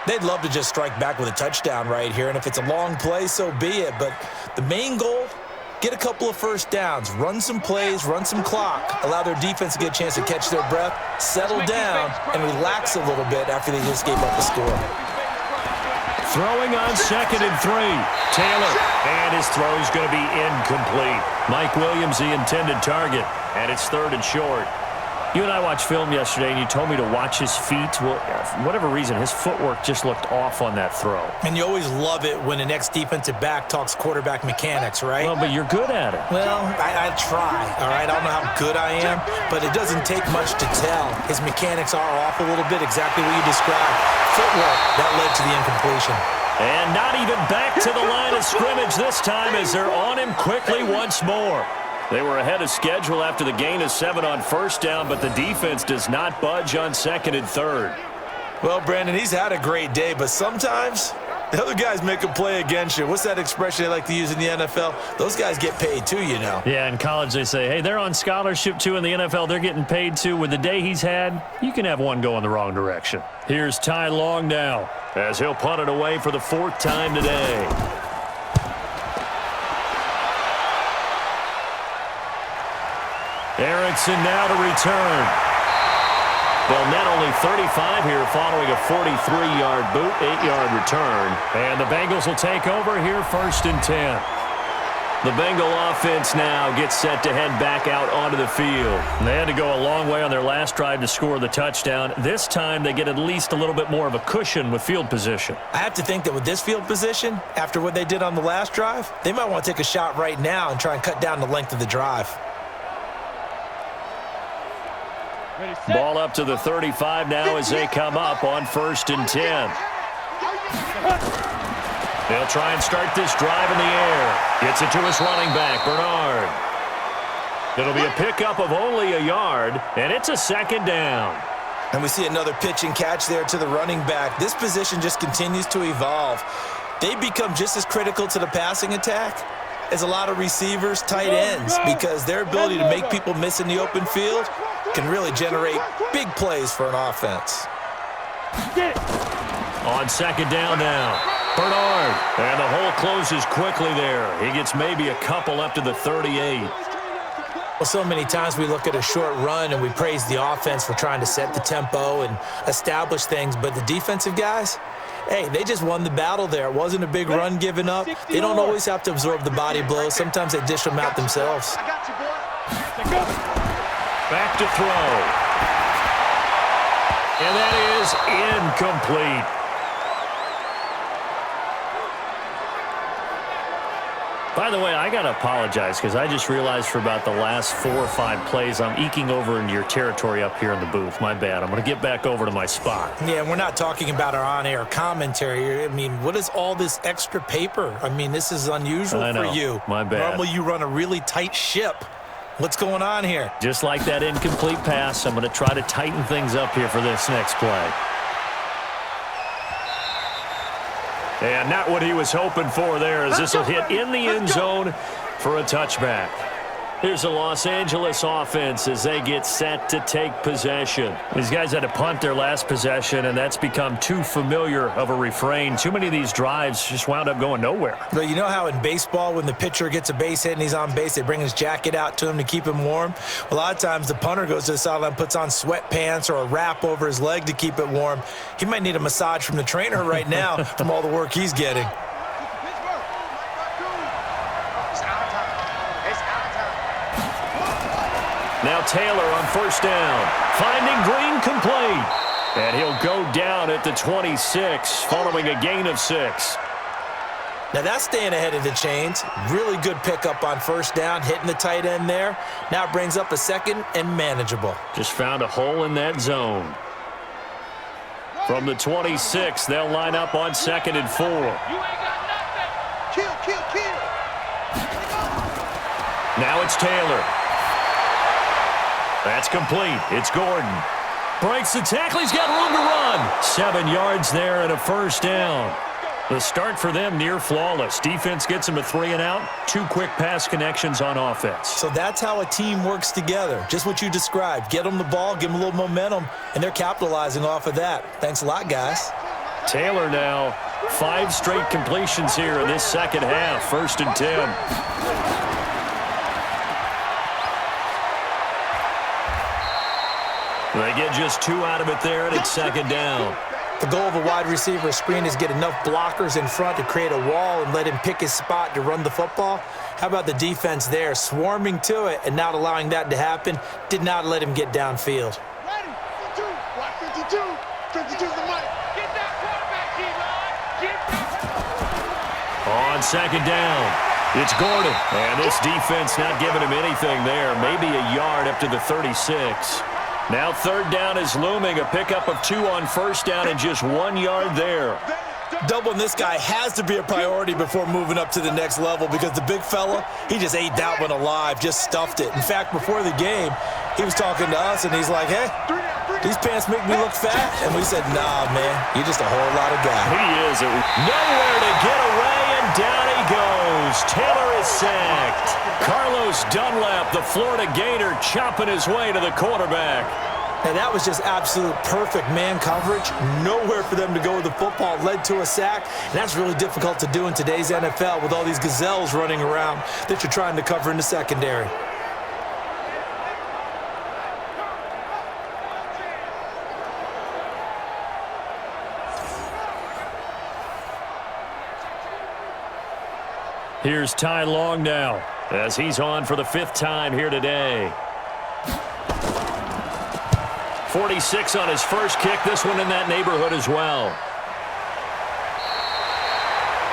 They'd love to just strike back with a touchdown right here, and if it's a long play, so be it. But the main goal, get a couple of first downs, run some plays, run some clock, allow their defense to get a chance to catch their breath, settle down, and relax a little bit after they just gave up a score. Throwing on 2nd and 3. Taylor, and his throw is going to be incomplete. Mike Williams, the intended target, and it's 3rd and short. You and I watched film yesterday, and you told me to watch his feet. Well, for whatever reason, his footwork just looked off on that throw. And you always love it when the next defensive back talks quarterback mechanics, right? Well, but you're good at it. Well, I try, all right? I don't know how good I am, but it doesn't take much to tell. His mechanics are off a little bit, exactly what you described. Footwork, that led to the incompletion. And not even back to the line of scrimmage this time as they're on him quickly once more. They were ahead of schedule after the gain of 7 on first down, but the defense does not budge on 2nd and 3rd. Well, Brandon, he's had a great day, but sometimes the other guys make a play against you. What's that expression they like to use in the NFL? Those guys get paid too, you know. Yeah, in college they say, hey, they're on scholarship too. In the NFL, they're getting paid too. With the day he's had, you can have one go in the wrong direction. Here's Ty Long now as he'll punt it away for the 4th time today. Erickson now to return. They'll net only 35 here following a 43-yard boot, 8-yard return. And the Bengals will take over here 1st and 10. The Bengal offense now gets set to head back out onto the field. They had to go a long way on their last drive to score the touchdown. This time they get at least a little bit more of a cushion with field position. I have to think that with this field position, after what they did on the last drive, they might want to take a shot right now and try and cut down the length of the drive. Ball up to the 35 now as they come up on 1st and 10. They'll try and start this drive in the air. Gets it to his running back, Bernard. It'll be a pickup of only a yard, and it's a 2nd down. And we see another pitch and catch there to the running back. This position just continues to evolve. They become just as critical to the passing attack as a lot of receivers, tight ends, because their ability to make people miss in the open field can really generate big plays for an offense. On 2nd down now, Bernard. And the hole closes quickly there. He gets maybe a couple up to the 38. Well, so many times we look at a short run and we praise the offense for trying to set the tempo and establish things, but the defensive guys, hey, they just won the battle there. It wasn't a big run given up. They don't always have to absorb the body blows. Sometimes they dish them out themselves. Back to throw. And that is incomplete. By the way, I got to apologize because I just realized for about the last 4 or 5 plays, I'm eking over into your territory up here in the booth. My bad. I'm going to get back over to my spot. Yeah, we're not talking about our on-air commentary. I mean, what is all this extra paper? I mean, this is unusual for you. My bad. Normally you run a really tight ship. What's going on here? Just like that incomplete pass, I'm going to try to tighten things up here for this next play. And not what he was hoping for there, as this will hit in the end zone for a touchback. Here's the Los Angeles offense as they get set to take possession. These guys had to punt their last possession, and that's become too familiar of a refrain. Too many of these drives just wound up going nowhere. But you know how in baseball, when the pitcher gets a base hit and he's on base, they bring his jacket out to him to keep him warm? A lot of times the punter goes to the sideline, puts on sweatpants or a wrap over his leg to keep it warm. He might need a massage from the trainer right now from all the work he's getting. Now Taylor on first down, finding Green complete. And he'll go down at the 26 following a gain of 6. Now that's staying ahead of the chains. Really good pickup on first down, hitting the tight end there. Now it brings up a second and manageable. Just found a hole in that zone. From the 26, they'll line up on 2nd and 4. You ain't got nothing. Kill. Now it's Taylor. That's complete. It's Gordon. Breaks the tackle. He's got room to run. 7 yards there and a first down. The start for them near flawless. Defense gets them a 3 and out. 2 quick pass connections on offense. So that's how a team works together. Just what you described. Get them the ball, give them a little momentum, and they're capitalizing off of that. Thanks a lot, guys. Taylor now 5 straight completions here in this second half. 1st and 10. They get just 2 out of it there, and it's 2nd down. The goal of a wide receiver screen is get enough blockers in front to create a wall and let him pick his spot to run the football. How about the defense there, swarming to it and not allowing that to happen? Did not let him get downfield. Ready, 52, watch 52. 52's the money. Get that quarterback, D-line. Get that. On 2nd down, it's Gordon. And this defense not giving him anything there. Maybe a yard up to the 36. Now 3rd down is looming. A pickup of 2 on first down and just 1 yard there. Doubling this guy has to be a priority before moving up to the next level because the big fella, he just ate that one alive, just stuffed it. In fact, before the game, he was talking to us, and he's like, hey, these pants make me look fat. And we said, nah, man, you're just a whole lot of guy. He is. Nowhere to get away, and down he goes. Taylor is sacked. Carlos Dunlap, the Florida Gator, chopping his way to the quarterback. And that was just absolute perfect man coverage. Nowhere for them to go with the football. Led to a sack. And that's really difficult to do in today's NFL with all these gazelles running around that you're trying to cover in the secondary. Here's Ty Long now as he's on for the 5th time here today. 46 on his first kick. This one in that neighborhood as well.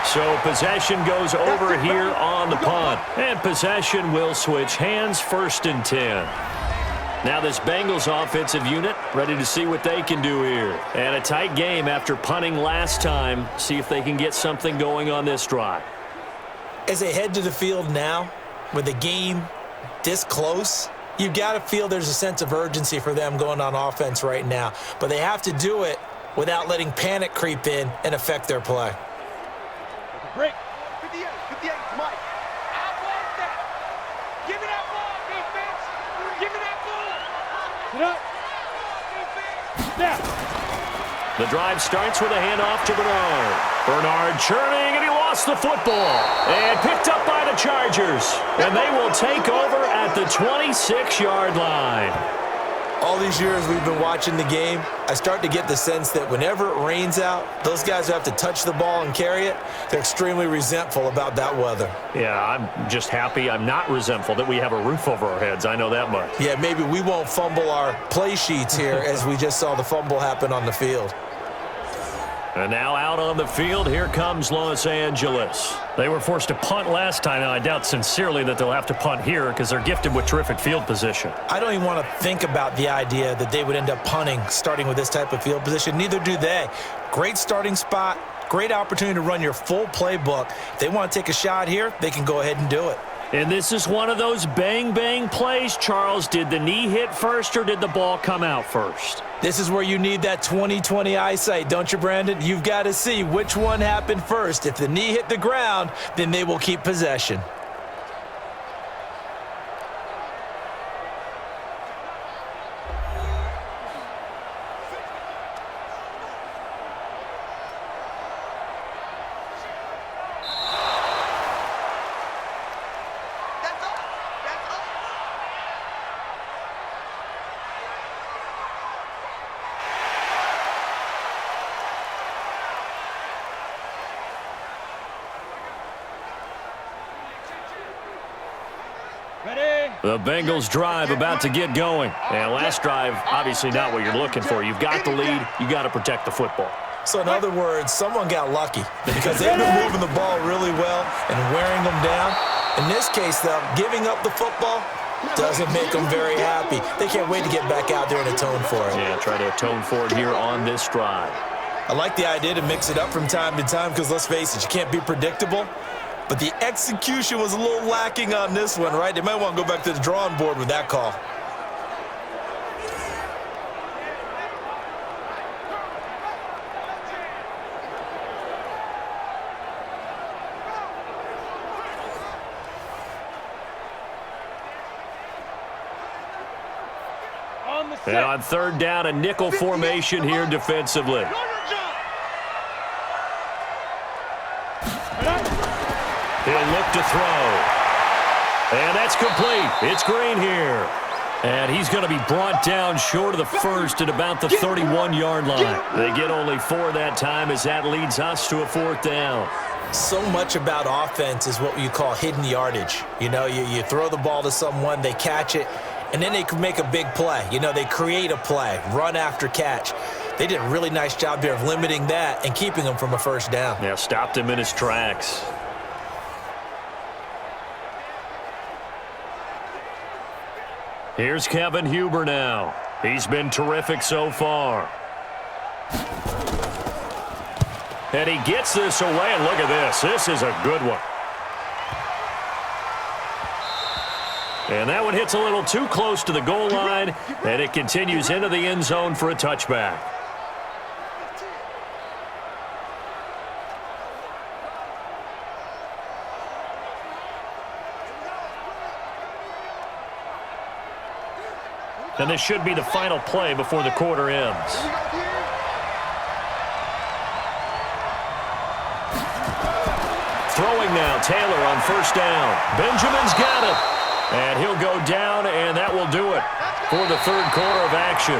So possession goes over here on the punt. And possession will switch hands. 1st and 10. Now this Bengals offensive unit ready to see what they can do here. And a tight game after punting last time. See if they can get something going on this drive. As they head to the field now, with the game this close, you've got to feel there's a sense of urgency for them going on offense right now. But they have to do it without letting panic creep in and affect their play. Break. 58, Mike. I want that. Give me that ball, defense. Give me that ball. Get up. Defense. Now. The drive starts with a handoff to Bernard. Bernard churning, and he lost the football. And picked up by the Chargers. And they will take over at the 26-yard line. All these years we've been watching the game, I start to get the sense that whenever it rains out, those guys who have to touch the ball and carry it, they're extremely resentful about that weather. Yeah, I'm just happy I'm not resentful that we have a roof over our heads. I know that much. Yeah, maybe we won't fumble our play sheets here as we just saw the fumble happen on the field. And now out on the field, here comes Los Angeles. They were forced to punt last time, and I doubt sincerely that they'll have to punt here because they're gifted with terrific field position. I don't even want to think about the idea that they would end up punting starting with this type of field position. Neither do they. Great starting spot, great opportunity to run your full playbook. If they want to take a shot here, they can go ahead and do it. And this is one of those bang-bang plays, Charles. Did the knee hit first or did the ball come out first? This is where you need that 20/20 eyesight, don't you, Brandon? You've got to see which one happened first. If the knee hit the ground, then they will keep possession. The Bengals drive about to get going. And last drive, obviously not what you're looking for. You've got the lead. You got to protect the football. So in other words, someone got lucky because they've been moving the ball really well and wearing them down. In this case, though, giving up the football doesn't make them very happy. They can't wait to get back out there and atone for it. Yeah, try to atone for it here on this drive. I like the idea to mix it up from time to time because, let's face it, you can't be predictable. But the execution was a little lacking on this one, right? They might want to go back to the drawing board with that call. And on third down, a nickel formation here defensively. He'll look to throw. And that's complete. It's Green here. And he's going to be brought down short of the first at about the 31-yard line. They get only 4 that time as that leads us to a 4th down. So much about offense is what you call hidden yardage. You know, you throw the ball to someone, they catch it, and then they can make a big play. You know, they create a play, run after catch. They did a really nice job here of limiting that and keeping him from a first down. Yeah, stopped him in his tracks. Here's Kevin Huber now. He's been terrific so far. And he gets this away, and look at this. This is a good one. And that one hits a little too close to the goal line, and it continues into the end zone for a touchback. And this should be the final play before the quarter ends. Throwing now, Taylor on first down. Benjamin's got it. And he'll go down, and that will do it for the third quarter of action.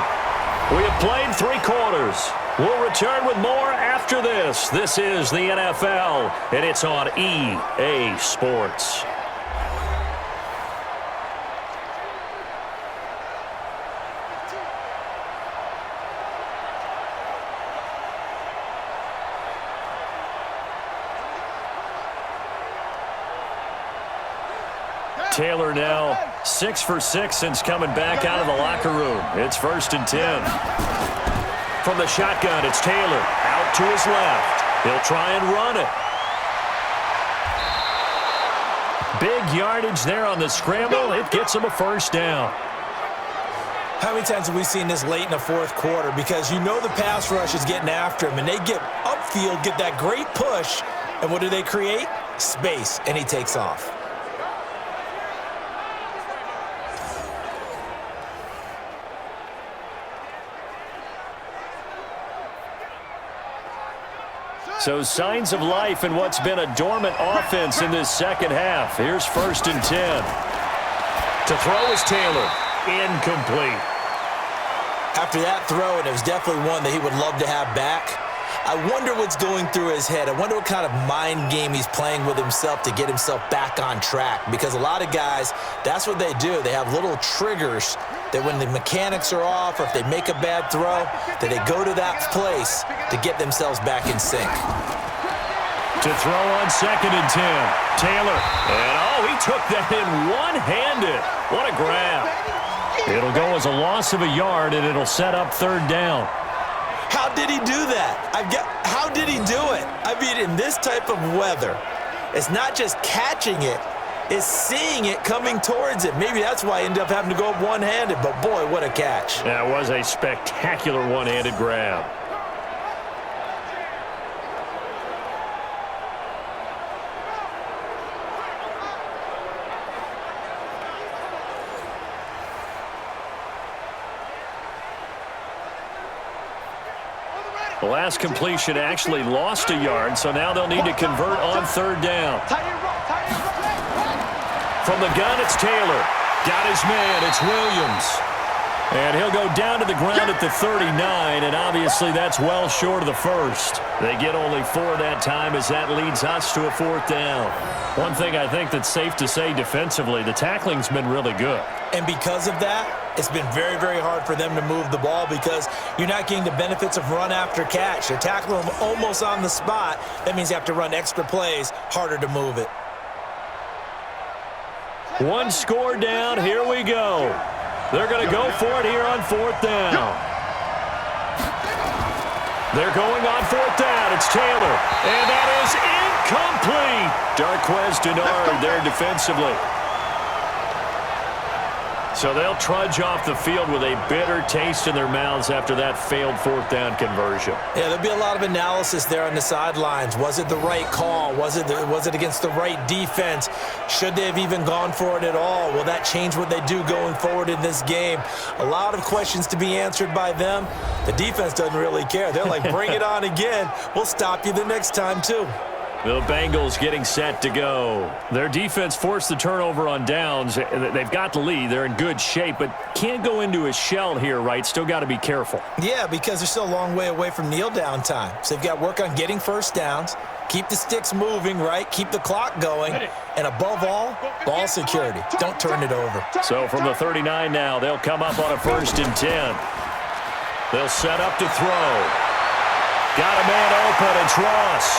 We have played 3 quarters. We'll return with more after this. This is the NFL, and it's on EA Sports. Taylor now 6 for 6 since coming back out of the locker room. It's 1st and 10. From the shotgun, it's Taylor out to his left. He'll try and run it. Big yardage there on the scramble. It gets him a first down. How many times have we seen this late in the fourth quarter? Because you know the pass rush is getting after him, and they get upfield, get that great push, and what do they create? Space, and he takes off. So signs of life in what's been a dormant offense in this second half. Here's 1st and 10. To throw is Taylor. Incomplete. After that throw, and it was definitely one that he would love to have back, I wonder what's going through his head. I wonder what kind of mind game he's playing with himself to get himself back on track. Because a lot of guys, that's what they do. They have little triggers that when the mechanics are off or if they make a bad throw, that they go to that place to get themselves back in sync. To throw on 2nd and 10. Taylor. And, he took that in one-handed. What a grab. It'll go as a loss of a yard, and it'll set up 3rd down. How did he do that? How did he do it? I mean, in this type of weather, it's not just catching it, it's seeing it coming towards it. Maybe that's why he ended up having to go up one-handed, but boy, what a catch. That was a spectacular one-handed grab. The last completion actually lost a yard, so now they'll need to convert on 3rd down. From the gun, it's Taylor. Got his man, it's Williams. And he'll go down to the ground at the 39, and obviously that's well short of the first. They get only 4 that time as that leads us to a 4th down. One thing I think that's safe to say defensively, the tackling's been really good. And because of that, it's been very, very hard for them to move the ball because you're not getting the benefits of run after catch. You're tackling them almost on the spot. That means you have to run extra plays, harder to move it. 1 score down, here we go. They're going to go for it here on 4th down. They're going on 4th down. It's Taylor. And that is incomplete. Darquez Denard there defensively. So they'll trudge off the field with a bitter taste in their mouths after that failed 4th down conversion. Yeah, there'll be a lot of analysis there on the sidelines. Was it the right call? Was it against the right defense? Should they have even gone for it at all? Will that change what they do going forward in this game? A lot of questions to be answered by them. The defense doesn't really care. They're like, bring it on again. We'll stop you the next time, too. The Bengals getting set to go. Their defense forced the turnover on downs. They've got the lead. They're in good shape, but can't go into a shell here, right? Still got to be careful. Yeah, because they're still a long way away from kneel down time. So they've got to work on getting first downs, keep the sticks moving, right? Keep the clock going. And above all, ball security. Don't turn it over. So from the 39 now, they'll come up on a 1st and 10. They'll set up to throw. Got a man open. It's Ross.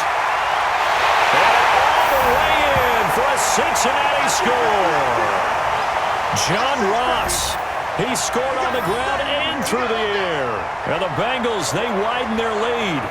And all the way in for a Cincinnati score. John Ross. He scored on the ground and through the air. And the Bengals, they widen their lead.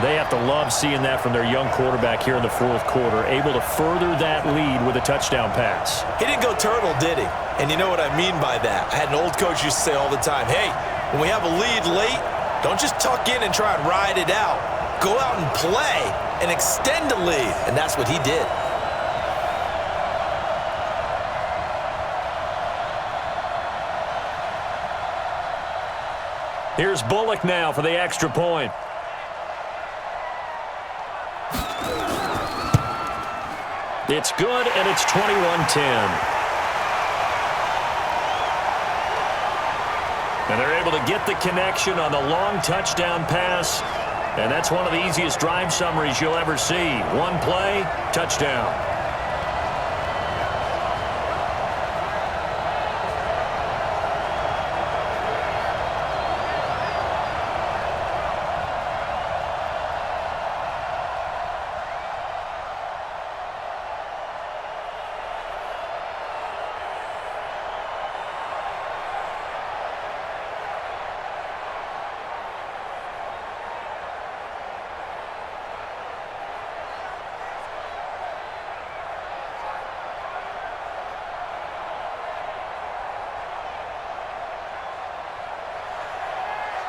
They have to love seeing that from their young quarterback here in the 4th quarter, able to further that lead with a touchdown pass. He didn't go turtle, did he? And you know what I mean by that. I had an old coach used to say all the time, hey, when we have a lead late, don't just tuck in and try and ride it out. Go out and play and extend the lead. And that's what he did. Here's Bullock now for the extra point. It's good, and it's 21-10. And they're able to get the connection on the long touchdown pass. And that's one of the easiest drive summaries you'll ever see. One play, touchdown.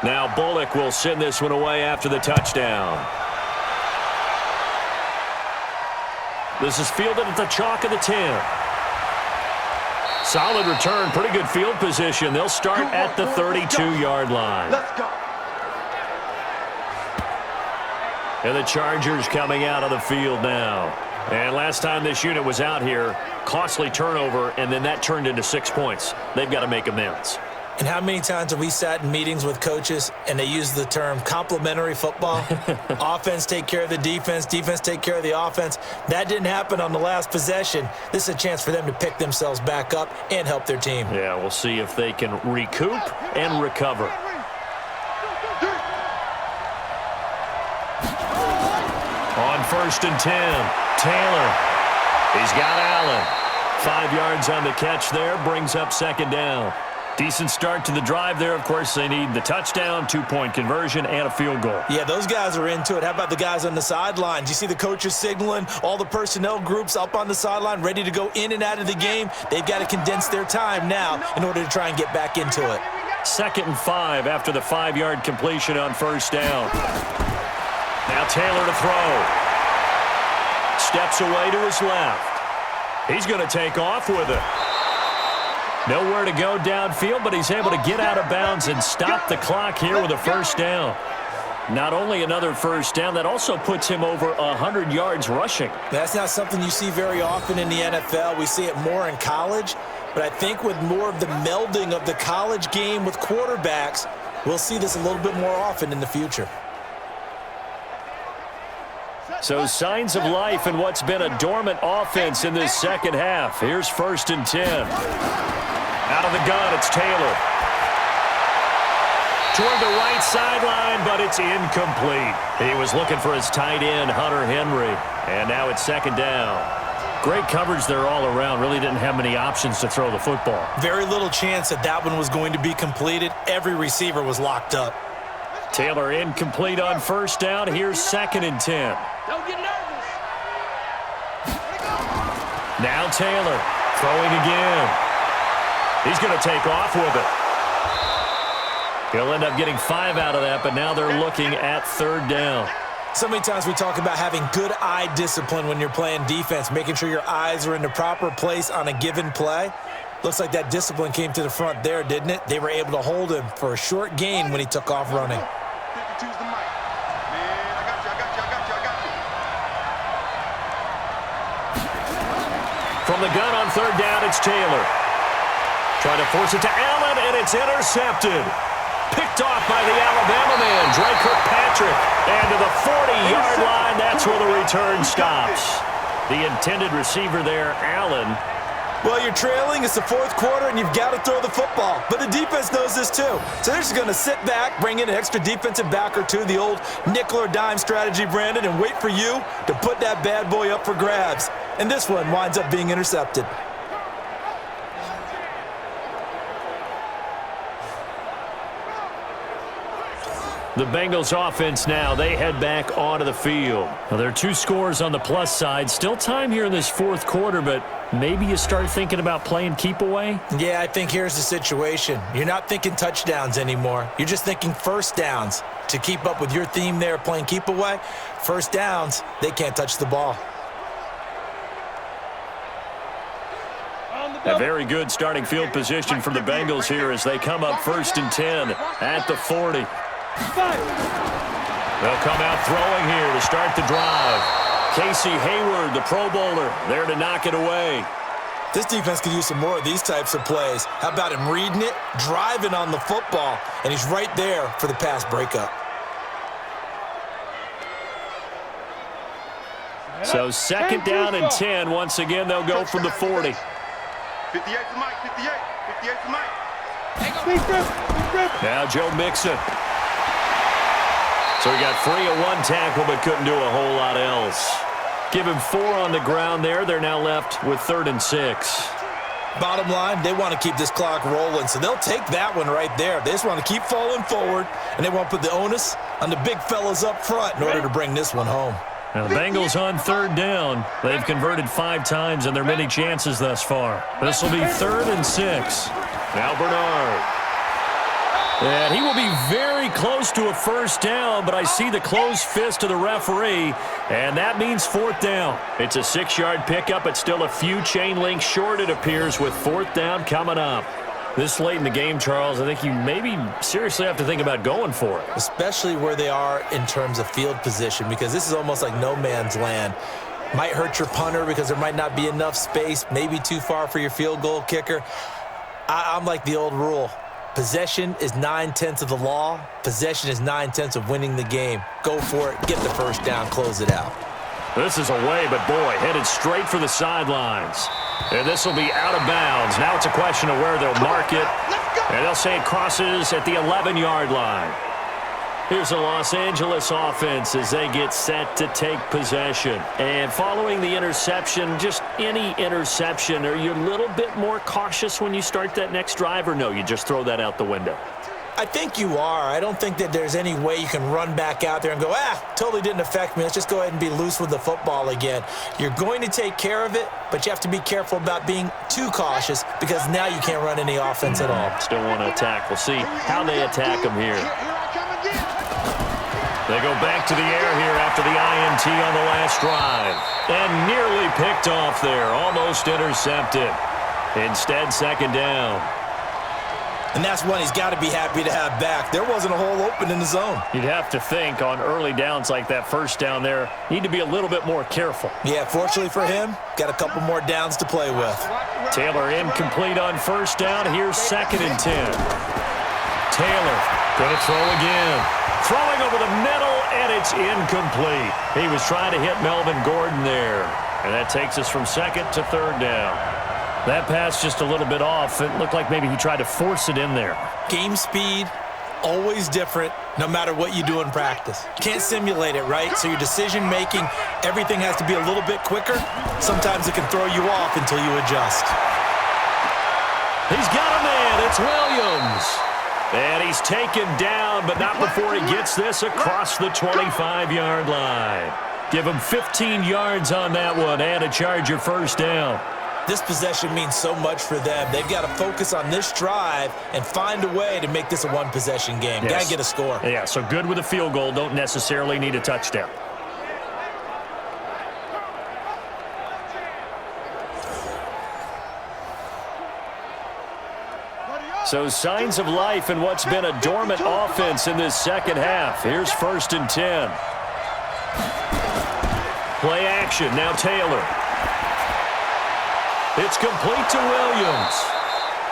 Now Bullock will send this one away after the touchdown. This is fielded at the chalk of the 10. Solid return, pretty good field position. They'll start at the 32-yard line. Let's go. And the Chargers coming out of the field now. And last time this unit was out here, costly turnover, and then that turned into 6 points. They've got to make amends. And how many times have we sat in meetings with coaches and they use the term complementary football? Offense take care of the defense, defense take care of the offense. That didn't happen on the last possession. This is a chance for them to pick themselves back up and help their team. Yeah, we'll see if they can recoup and recover. On 1st and 10, Taylor. He's got Allen. 5 yards on the catch there, brings up 2nd down. Decent start to the drive there. Of course, they need the touchdown, 2-point conversion, and a field goal. Yeah, those guys are into it. How about the guys on the sidelines? You see the coaches signaling, all the personnel groups up on the sideline, ready to go in and out of the game. They've got to condense their time now in order to try and get back into it. 2nd and 5 after the 5-yard completion on 1st down. Now Taylor to throw. Steps away to his left. He's going to take off with it. Nowhere to go downfield, but he's able to get out of bounds and stop the clock here with a 1st down. Not only another 1st down, that also puts him over 100 yards rushing. That's not something you see very often in the NFL. We see it more in college, but I think with more of the melding of the college game with quarterbacks, we'll see this a little bit more often in the future. So signs of life in what's been a dormant offense in this 2nd half. Here's 1st and 10. Out of the gun, it's Taylor. Toward the right sideline, but it's incomplete. He was looking for his tight end, Hunter Henry. And now it's 2nd down. Great coverage there all around. Really didn't have many options to throw the football. Very little chance that that one was going to be completed. Every receiver was locked up. Taylor incomplete on 1st down. Here's 2nd and 10. Don't get nervous. Now Taylor throwing again. He's going to take off with it. He'll end up getting 5 out of that, but now they're looking at 3rd down. So many times we talk about having good eye discipline when you're playing defense, making sure your eyes are in the proper place on a given play. Looks like that discipline came to the front there, didn't it? They were able to hold him for a short gain when he took off running. 52's the mic. Man, I got you. From the gun on 3rd down, it's Taylor. Trying to force it to Allen, and it's intercepted. Picked off by the Alabama man, Drake Kirkpatrick. And to the 40-yard line, that's where the return stops. The intended receiver there, Allen. Well, you're trailing. It's the 4th quarter, and you've got to throw the football. But the defense knows this, too. So they're just going to sit back, bring in an extra defensive back or two, the old nickel or dime strategy, Brandon, and wait for you to put that bad boy up for grabs. And this one winds up being intercepted. The Bengals offense now, they head back onto the field. Well, there are 2 scores on the plus side. Still time here in this 4th quarter, but maybe you start thinking about playing keep away? Yeah, I think here's the situation. You're not thinking touchdowns anymore. You're just thinking 1st downs. To keep up with your theme there, playing keep away, 1st downs, they can't touch the ball. A very good starting field position for the Bengals here as they come up 1st and 10 at the 40. They'll come out throwing here to start the drive. Casey Hayward, the Pro Bowler, there to knock it away. This defense could use some more of these types of plays. How about him reading it, driving on the football, and he's right there for the pass breakup. So 2nd down and 10. Once again, they'll go from the 40. 58's the mic. 58's the mic. Now Joe Mixon. So he got free of 1 tackle but couldn't do a whole lot else. Give him 4 on the ground there. They're now left with 3rd and 6. Bottom line, they want to keep this clock rolling, so they'll take that one right there. They just want to keep falling forward, and they want to put the onus on the big fellas up front in order to bring this one home. Now the Bengals on 3rd down. They've converted 5 times in their many chances thus far. This will be 3rd and 6. Now Bernard. And he will be very close to a 1st down, but I see the closed fist of the referee, and that means 4th down. It's a 6-yard pickup, but still a few chain links short, it appears, with 4th down coming up. This late in the game, Charles, I think you maybe seriously have to think about going for it. Especially where they are in terms of field position, because this is almost like no man's land. Might hurt your punter because there might not be enough space, maybe too far for your field goal kicker. I'm like the old rule. Possession is 9/10 of the law. Possession is 9/10 of winning the game. Go for it. Get the first down. Close it out. This is away, but boy, headed straight for the sidelines. And this will be out of bounds. Now it's a question of where they'll mark it. And they'll say it crosses at the 11-yard line. Here's the Los Angeles offense as they get set to take possession. And following the interception, just any interception, are you a little bit more cautious when you start that next drive, or no, you just throw that out the window? I think you are. I don't think that there's any way you can run back out there and go, totally didn't affect me. Let's just go ahead and be loose with the football again. You're going to take care of it, but you have to be careful about being too cautious because now you can't run any offense at all. Still want to attack. We'll see how they attack them here. They go back to the air here after the INT on the last drive. And nearly picked off there. Almost intercepted. Instead, second down. And that's one he's got to be happy to have back. There wasn't a hole open in the zone. You'd have to think on early downs like that first down there, need to be a little bit more careful. Yeah, fortunately for him, got a couple more downs to play with. Taylor incomplete on first down. Here's 2nd and 10. Taylor going to throw again. Throwing over the middle, and it's incomplete. He was trying to hit Melvin Gordon there. And that takes us from 2nd to 3rd down. That pass just a little bit off. It looked like maybe he tried to force it in there. Game speed, always different, no matter what you do in practice. Can't simulate it, right? So your decision-making, everything has to be a little bit quicker. Sometimes it can throw you off until you adjust. He's got a man. It's Williams. And he's taken down, but not before he gets this across the 25-yard line. Give him 15 yards on that one and a Charger first down. This possession means so much for them. They've got to focus on this drive and find a way to make this a one-possession game. Yes. Got to get a score. Yeah, so good with a field goal. Don't necessarily need a touchdown. So signs of life in what's been a dormant offense in this second half. Here's 1st and 10. Play action. Now Taylor. It's complete to Williams.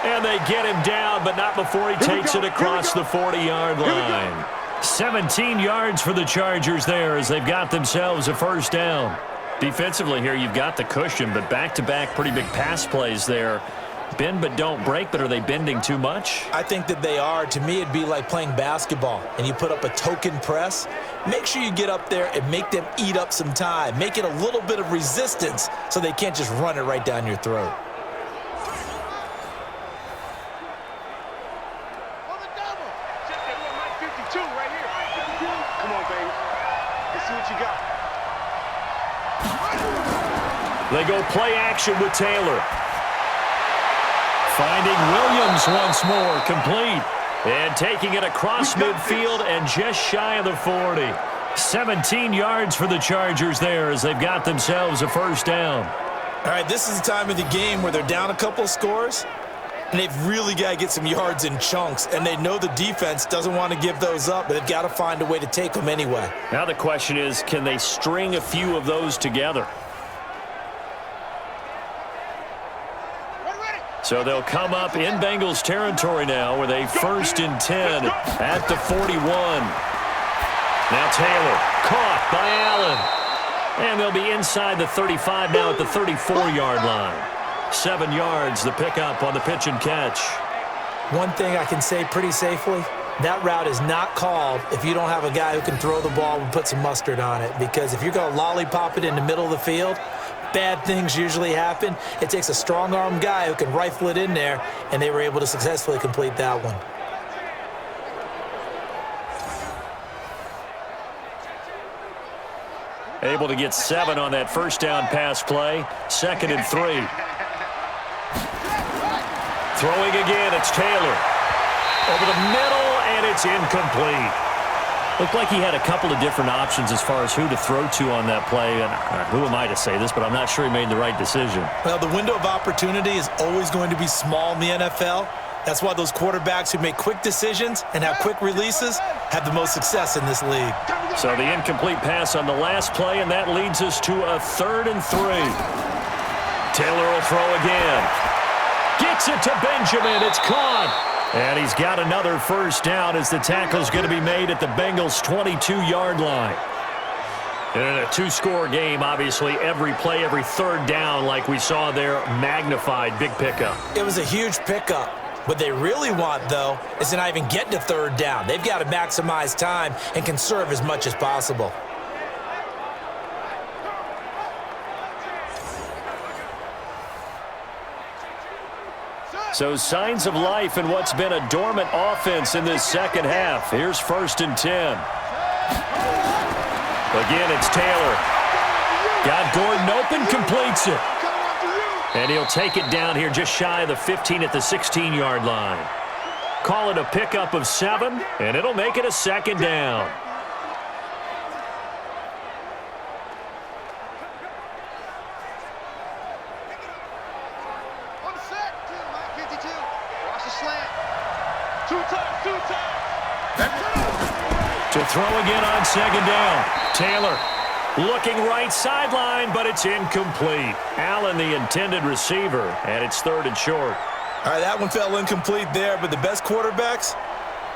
And they get him down, but not before he takes it across the 40-yard line. 17 yards for the Chargers there as they've got themselves a first down. Defensively here, you've got the cushion, but back-to-back pretty big pass plays there. Bend but don't break, but are they bending too much? I think that they are. To me, it'd be like playing basketball, and you put up a token press. Make sure you get up there and make them eat up some time. Make it a little bit of resistance so they can't just run it right down your throat. Come on, baby. Let's see what you got. They go play action with Taylor. Finding Williams once more, complete. And taking it across midfield and just shy of the 40. 17 yards for the Chargers there as they've got themselves a first down. All right, this is the time of the game where they're down a couple of scores, and they've really got to get some yards in chunks, and they know the defense doesn't want to give those up, but they've got to find a way to take them anyway. Now the question is, can they string a few of those together? So they'll come up in Bengals territory now with a 1st and 10 at the 41. Now Taylor caught by Allen. And they'll be inside the 35 now at the 34-yard line. 7 yards, the pickup on the pitch and catch. One thing I can say pretty safely, that route is not called if you don't have a guy who can throw the ball and put some mustard on it. Because if you're going to lollipop it in the middle of the field, bad things usually happen. It takes a strong-arm guy who can rifle it in there, and they were able to successfully complete that one. Able to get 7 on that first down pass play. 2nd and 3. Throwing again, it's Taylor. Over the middle, and it's incomplete. Looked like he had a couple of different options as far as who to throw to on that play. And who am I to say this, but I'm not sure he made the right decision. Well, the window of opportunity is always going to be small in the NFL. That's why those quarterbacks who make quick decisions and have quick releases have the most success in this league. So the incomplete pass on the last play, and that leads us to a 3rd and 3. Taylor will throw again. Gets Kicks it to Benjamin. It's caught. And he's got another first down as the tackle's going to be made at the Bengals' 22-yard line. And in a two-score game, obviously, every play, every third down, like we saw there, magnified. Big pickup. It was a huge pickup. What they really want, though, is to not even get to third down. They've got to maximize time and conserve as much as possible. So signs of life in what's been a dormant offense in this second half. Here's 1st and 10. Again, it's Taylor. Got Gordon open, completes it. And he'll take it down here just shy of the 15 at the 16-yard line. Call it a pickup of 7, and it'll make it a second down. On the set. 52. Watch the slant. Two times. To throw again on 2nd down. Taylor looking right sideline, but it's incomplete. Allen, the intended receiver, and it's 3rd and short. All right, that one fell incomplete there, but the best quarterbacks,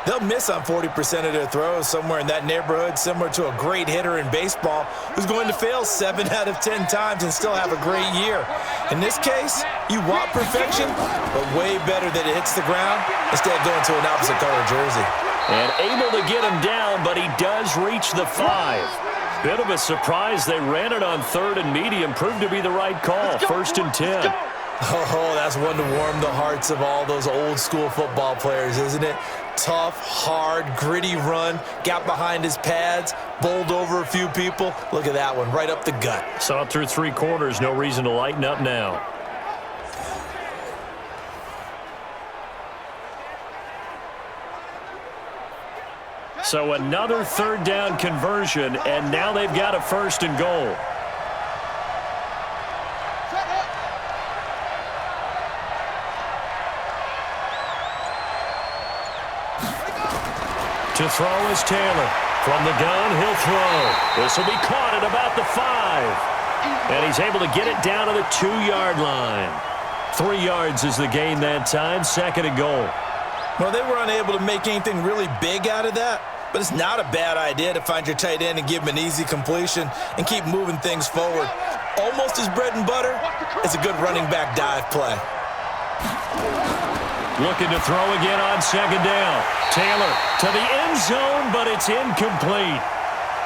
they'll miss on 40% of their throws, somewhere in that neighborhood, similar to a great hitter in baseball who's going to fail 7 out of 10 times and still have a great year. In this case, you want perfection, but way better that it hits the ground instead of going to an opposite color jersey. And able to get him down, but he does reach the 5. Bit of a surprise. They ran it on 3rd and medium. Proved to be the right call. 1st and 10. Oh, that's one to warm the hearts of all those old school football players, isn't it? Tough, hard, gritty run. Got behind his pads, bowled over a few people. Look at that one, right up the gut. Saw it through 3 quarters. No reason to lighten up now. So another 3rd down conversion, and now they've got a 1st and goal. To throw is Taylor. From the gun, he'll throw. This will be caught at about the 5. And he's able to get it down to the 2-yard line. 3 yards is the gain that time. 2nd and goal. Well, they were unable to make anything really big out of that, but it's not a bad idea to find your tight end and give him an easy completion and keep moving things forward. Almost his bread and butter. It's a good running back dive play. Looking to throw again on 2nd down. Taylor to the end zone, but it's incomplete.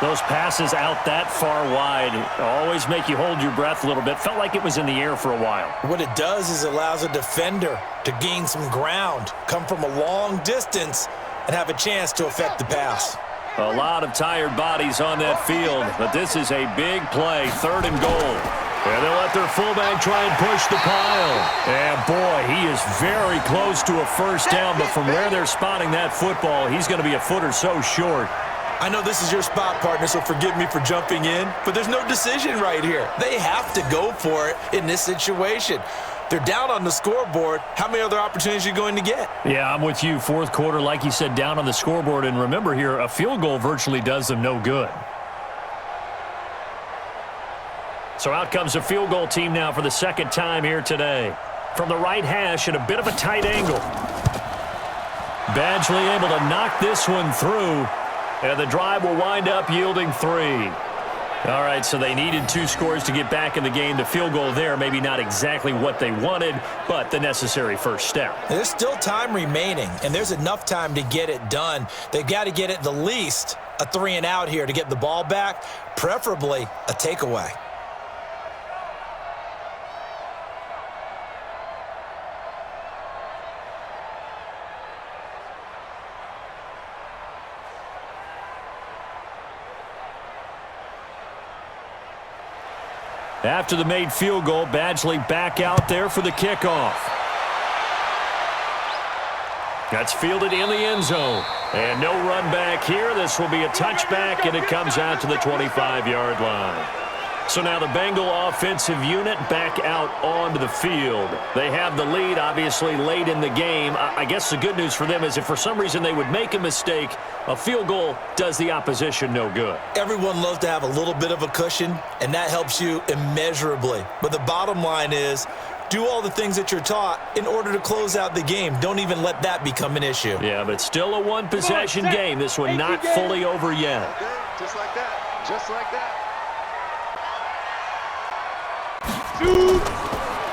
Those passes out that far wide always make you hold your breath a little bit. Felt like it was in the air for a while. What it does is allows a defender to gain some ground, come from a long distance, and have a chance to affect the pass. A lot of tired bodies on that field, but this is a big play. 3rd and goal. And they'll let their fullback try and push the pile. And, boy, he is very close to a 1st down, but from where they're spotting that football, he's going to be a foot or so short. I know this is your spot, partner, so forgive me for jumping in, but there's no decision right here. They have to go for it in this situation. They're down on the scoreboard. How many other opportunities are you going to get? Yeah, I'm with you. 4th quarter, like you said, down on the scoreboard. And remember here, a field goal virtually does them no good. So out comes a field goal team now for the 2nd time here today. From the right hash at a bit of a tight angle. Badgley able to knock this one through. And the drive will wind up yielding 3. All right, so they needed 2 scores to get back in the game. The field goal there, maybe not exactly what they wanted, but the necessary first step. There's still time remaining, and there's enough time to get it done. They've got to get at the least a 3 and out here to get the ball back, preferably a takeaway. After the made field goal, Badgley back out there for the kickoff. That's fielded in the end zone. And no run back here. This will be a touchback, and it comes out to the 25-yard line. So now the Bengal offensive unit back out onto the field. They have the lead, obviously, late in the game. I guess the good news for them is if for some reason they would make a mistake, a field goal does the opposition no good. Everyone loves to have a little bit of a cushion, and that helps you immeasurably. But the bottom line is Do all the things that you're taught in order to close out the game. Don't even let that become an issue. Yeah, but still a one-possession game. This one not fully over yet. Okay, just like that. Just like that.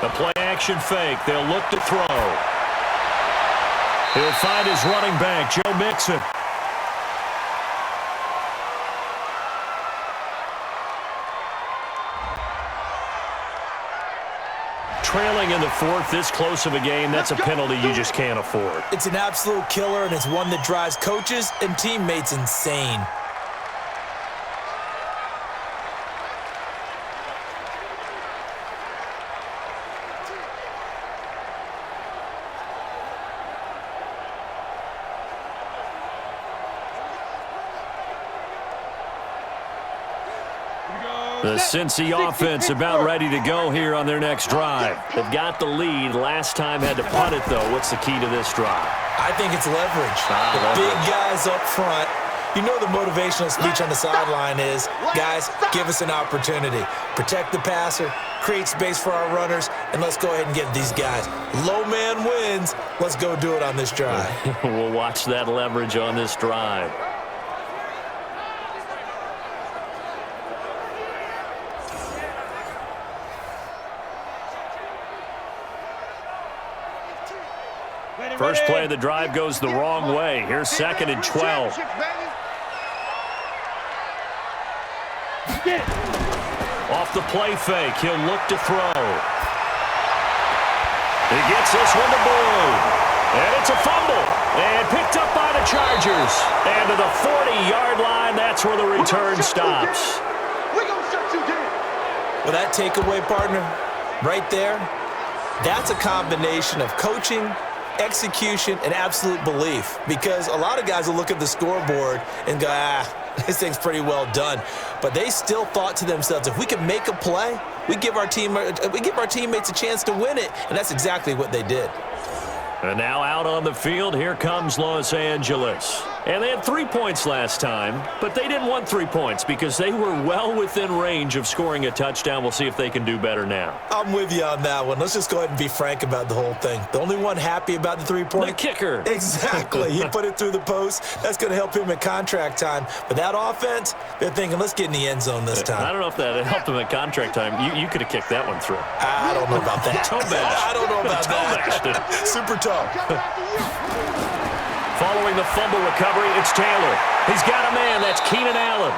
The play-action fake. They'll look to throw. He'll find his running back, Joe Mixon. Trailing in the fourth, this close of a game, that's a penalty you just can't afford. It's an absolute killer, and it's one that drives coaches and teammates insane. The Cincy offense about ready to go here on their next drive. They've got the lead. Last time had to punt it, though. What's the key to this drive? I think it's leverage. The big guys up front. You know the motivational speech on the sideline is, guys, give us an opportunity. Protect the passer, create space for our runners, and let's go ahead and get these guys. Low man wins. Let's go do it on this drive. We'll watch that leverage on this drive. First play of the drive goes the wrong way. Here's 2nd and 12. Off the play fake, he'll look to throw. He gets this one to Boyd. And it's a fumble. And picked up by the Chargers. And to the 40-yard line, that's where the return stops. Well, that takeaway, partner, right there, that's a combination of coaching, execution, and absolute belief, because a lot of guys will look at the scoreboard and go, this thing's pretty well done. But they still thought to themselves, if we can make a play, we give our teammates a chance to win it, and that's exactly what they did. And now out on the field, here comes Los Angeles. And they had 3 points last time, but they didn't want 3 points because they were well within range of scoring a touchdown. We'll see if they can do better now. I'm with you on that one. Let's just go ahead and be frank about the whole thing. The only one happy about the 3-point? The kicker. Exactly. He put it through the post. That's going to help him at contract time. But that offense, they're thinking, let's get in the end zone this time. I don't know if that helped him at contract time. You could have kicked that one through. I don't know about that. Toe bash. I don't know about that. Super toe. Following the fumble recovery, it's Taylor. He's got a man. That's Keenan Allen.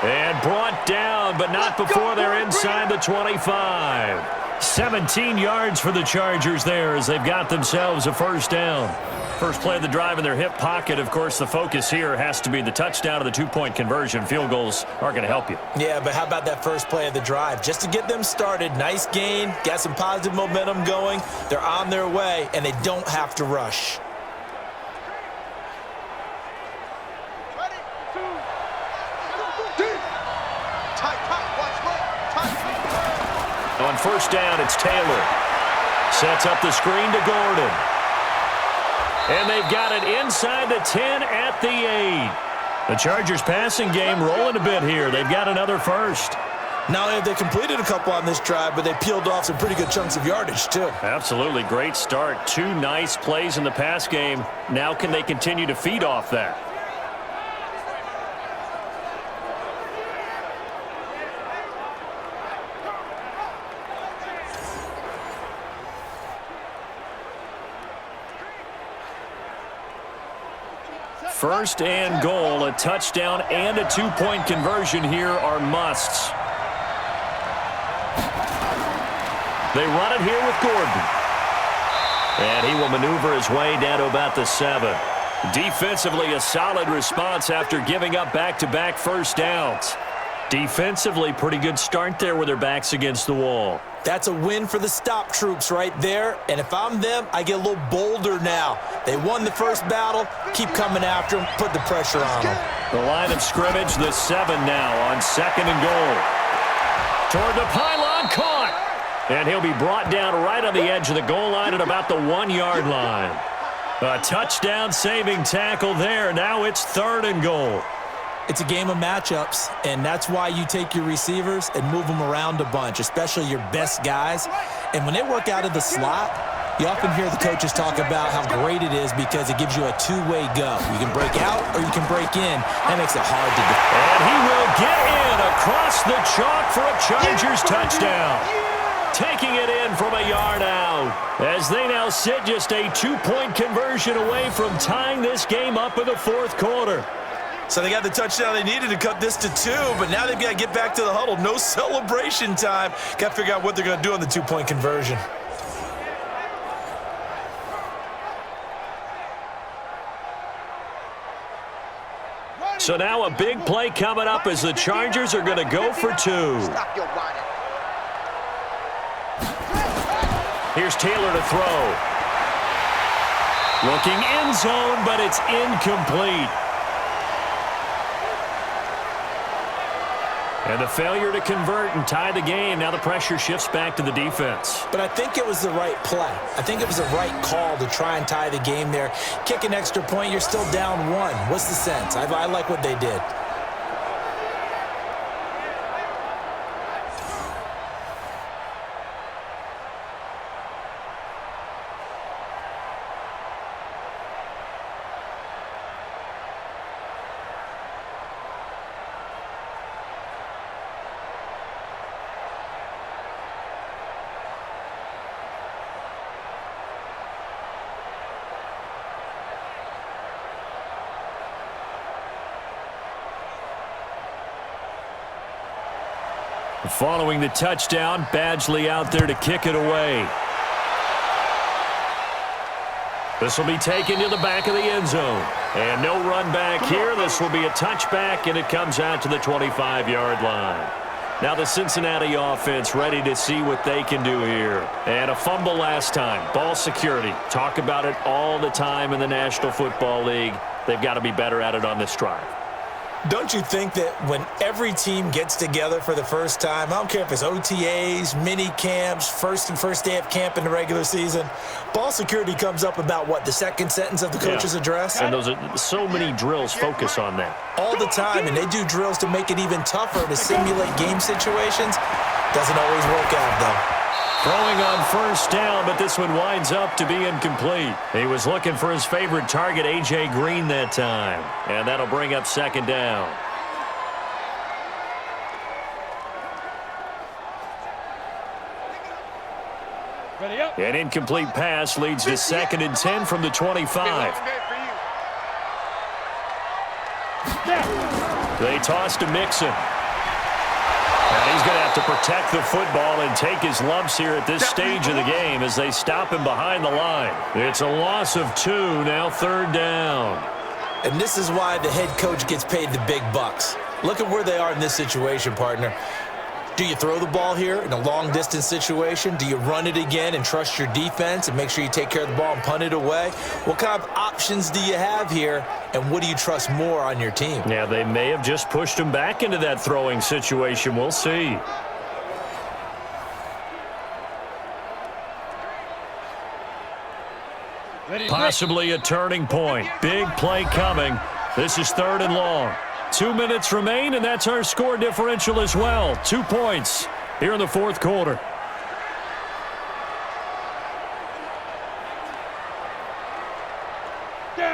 And brought down, but not before they're inside the 25. 17 yards for the Chargers there as they've got themselves a first down. First play of the drive in their hip pocket. Of course, the focus here has to be the touchdown of the 2-point conversion. Field goals aren't going to help you. Yeah, but how about that first play of the drive? Just to get them started, nice gain, got some positive momentum going. They're on their way, and they don't have to rush. On first down, it's Taylor. Sets up the screen to Gordon. And they've got it inside the 10 at the 8. The Chargers passing game rolling a bit here. They've got another first. Not only have they completed a couple on this drive, but they peeled off some pretty good chunks of yardage, too. Absolutely. Great start. 2 nice plays in the pass game. Now can they continue to feed off that? First and goal, a touchdown and a 2-point conversion here are musts. They run it here with Gordon. And he will maneuver his way down to about the 7. Defensively, a solid response after giving up back-to-back first downs. Defensively, pretty good start there with their backs against the wall. That's a win for the stop troops right there. And if I'm them, I get a little bolder now. They won the first battle. Keep coming after them. Put the pressure on them. The line of scrimmage, the 7 now on 2nd and goal. Toward the pylon, caught. And he'll be brought down right on the edge of the goal line at about the 1-yard line. A touchdown-saving tackle there. Now it's 3rd and goal. It's a game of matchups, and that's why you take your receivers and move them around a bunch, especially your best guys. And when they work out of the slot, you often hear the coaches talk about how great it is because it gives you a two-way go. You can break out or you can break in. That makes it hard to do. And he will get in across the chalk for a Chargers touchdown. Taking it in from a yard out as they now sit just a 2-point conversion away from tying this game up in the fourth quarter. So they got the touchdown they needed to cut this to 2, but now they've got to get back to the huddle. No celebration time. Got to figure out what they're going to do on the 2-point conversion. So now a big play coming up as the Chargers are going to go for 2. Stop your whining. Here's Taylor to throw. Looking end zone, but it's incomplete. And the failure to convert and tie the game. Now the pressure shifts back to the defense. But I think it was the right play. I think it was the right call to try and tie the game there. Kick an extra point, you're still down 1. What's the sense? I like what they did. Following the touchdown, Badgley out there to kick it away. This will be taken to the back of the end zone. And no run back here. This will be a touchback, and it comes out to the 25-yard line. Now the Cincinnati offense ready to see what they can do here. And a fumble last time. Ball security. Talk about it all the time in the National Football League. They've got to be better at it on this drive. Don't you think that when every team gets together for the first time, I don't care if it's OTAs, mini camps, first day of camp in the regular season, ball security comes up about what, the second sentence of the coach's address? And those are so many drills focus on that. All the time, and they do drills to make it even tougher to simulate game situations. Doesn't always work out, though. Throwing on first down, but this one winds up to be incomplete. He was looking for his favorite target, A.J. Green, that time. And that'll bring up second down. Ready up. An incomplete pass leads to 2nd and 10 from the 25. They toss to Mixon. And he's going to have to protect the football and take his lumps here at this stage of the game as they stop him behind the line. It's a loss of 2, now 3rd down. And this is why the head coach gets paid the big bucks. Look at where they are in this situation, partner. Do you throw the ball here in a long-distance situation? Do you run it again and trust your defense and make sure you take care of the ball and punt it away? What kind of options do you have here, and what do you trust more on your team? Yeah, they may have just pushed him back into that throwing situation. We'll see. Possibly a turning point. Big play coming. This is 3rd and long. 2 minutes remain, and that's our score differential as well. 2 points here in the fourth quarter.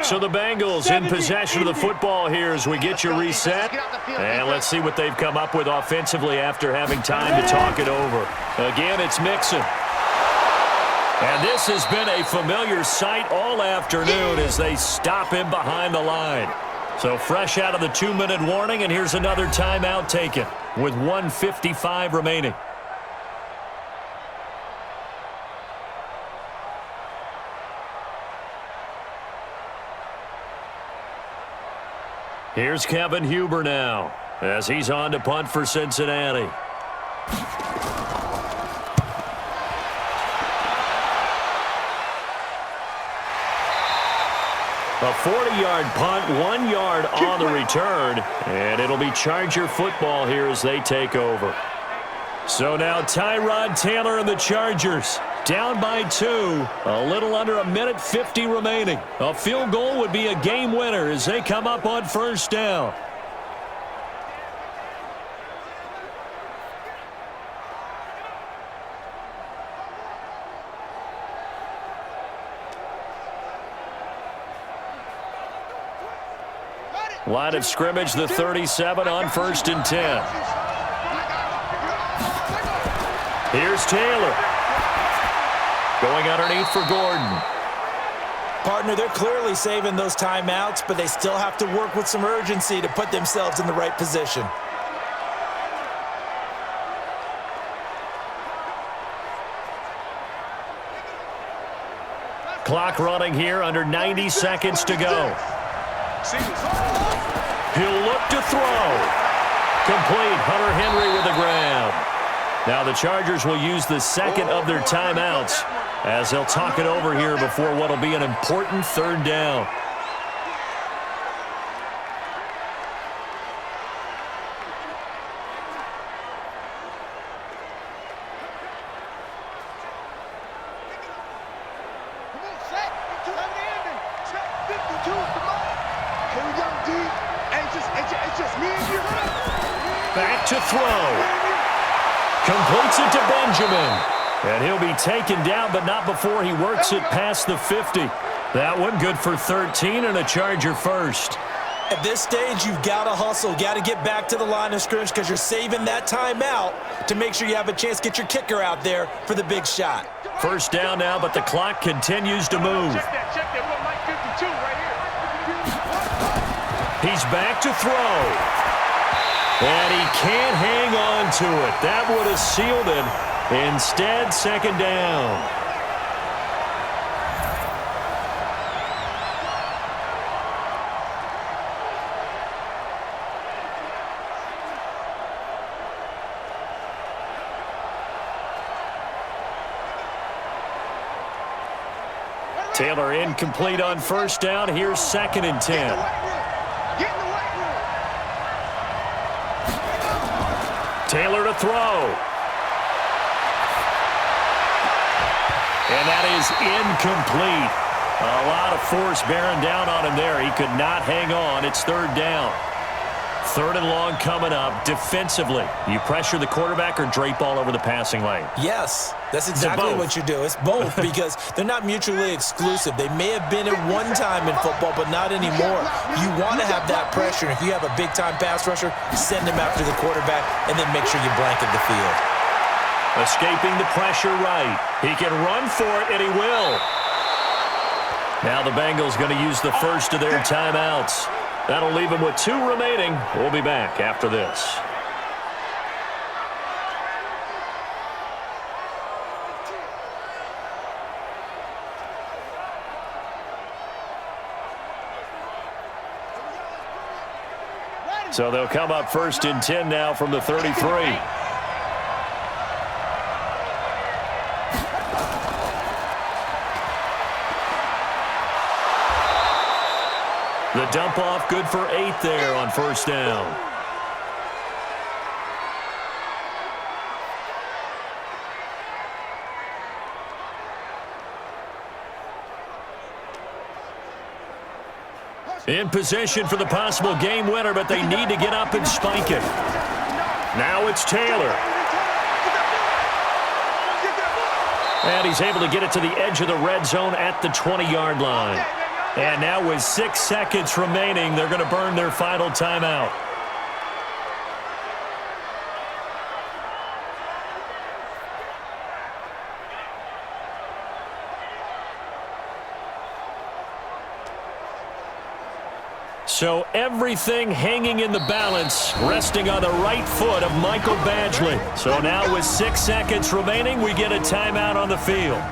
So the Bengals in possession of the football here as we get you reset. And let's see what they've come up with offensively after having time to talk it over. Again, it's Mixon. And this has been a familiar sight all afternoon as they stop him behind the line. So fresh out of the 2-minute warning, and here's another timeout taken with 1:55 remaining. Here's Kevin Huber now as he's on to punt for Cincinnati. A 40-yard punt, 1 yard on the return, and it'll be Charger football here as they take over. So now Tyrod Taylor and the Chargers down by 2, a little under 1:50 remaining. A field goal would be a game winner as they come up on first down. Line of scrimmage, the 37 on 1st and 10. Here's Taylor. Going underneath for Gordon. Partner, they're clearly saving those timeouts, but they still have to work with some urgency to put themselves in the right position. Clock running here, under 90 seconds to go. He'll look to throw. Complete. Hunter Henry with the grab. Now the Chargers will use the second of their timeouts as they'll talk it over here before what will be an important 3rd down. Back to throw. Completes it to Benjamin. And he'll be taken down, but not before he works it past the 50. That one good for 13 and a Charger first. At this stage, you've got to hustle, got to get back to the line of scrimmage because you're saving that timeout to make sure you have a chance to get your kicker out there for the big shot. 1st down now, but the clock continues to move. He's back to throw. And he can't hang on to it. That would have sealed it. Instead, 2nd down. Taylor incomplete on 1st down. Here's 2nd and 10. Taylor to throw. And that is incomplete. A lot of force bearing down on him there. He could not hang on. It's 3rd down. 3rd and long coming up. Defensively, you pressure the quarterback or drape all over the passing lane? Yes, that's exactly what you do. It's both because they're not mutually exclusive. They may have been at one time in football, but not anymore. You want to have that pressure. If you have a big-time pass rusher, send him after the quarterback and then make sure you blanket the field. Escaping the pressure right. He can run for it, and he will. Now the Bengals going to use the first of their timeouts. That'll leave him with 2 remaining. We'll be back after this. So they'll come up 1st and 10 now from the 33. The dump off good for 8 there on 1st down. In position for the possible game winner, but they need to get up and spike it. Now it's Taylor. And he's able to get it to the edge of the red zone at the 20-yard line. And now with 6 seconds remaining, they're going to burn their final timeout. So everything hanging in the balance, resting on the right foot of Michael Badgley. So now with 6 seconds remaining, we get a timeout on the field.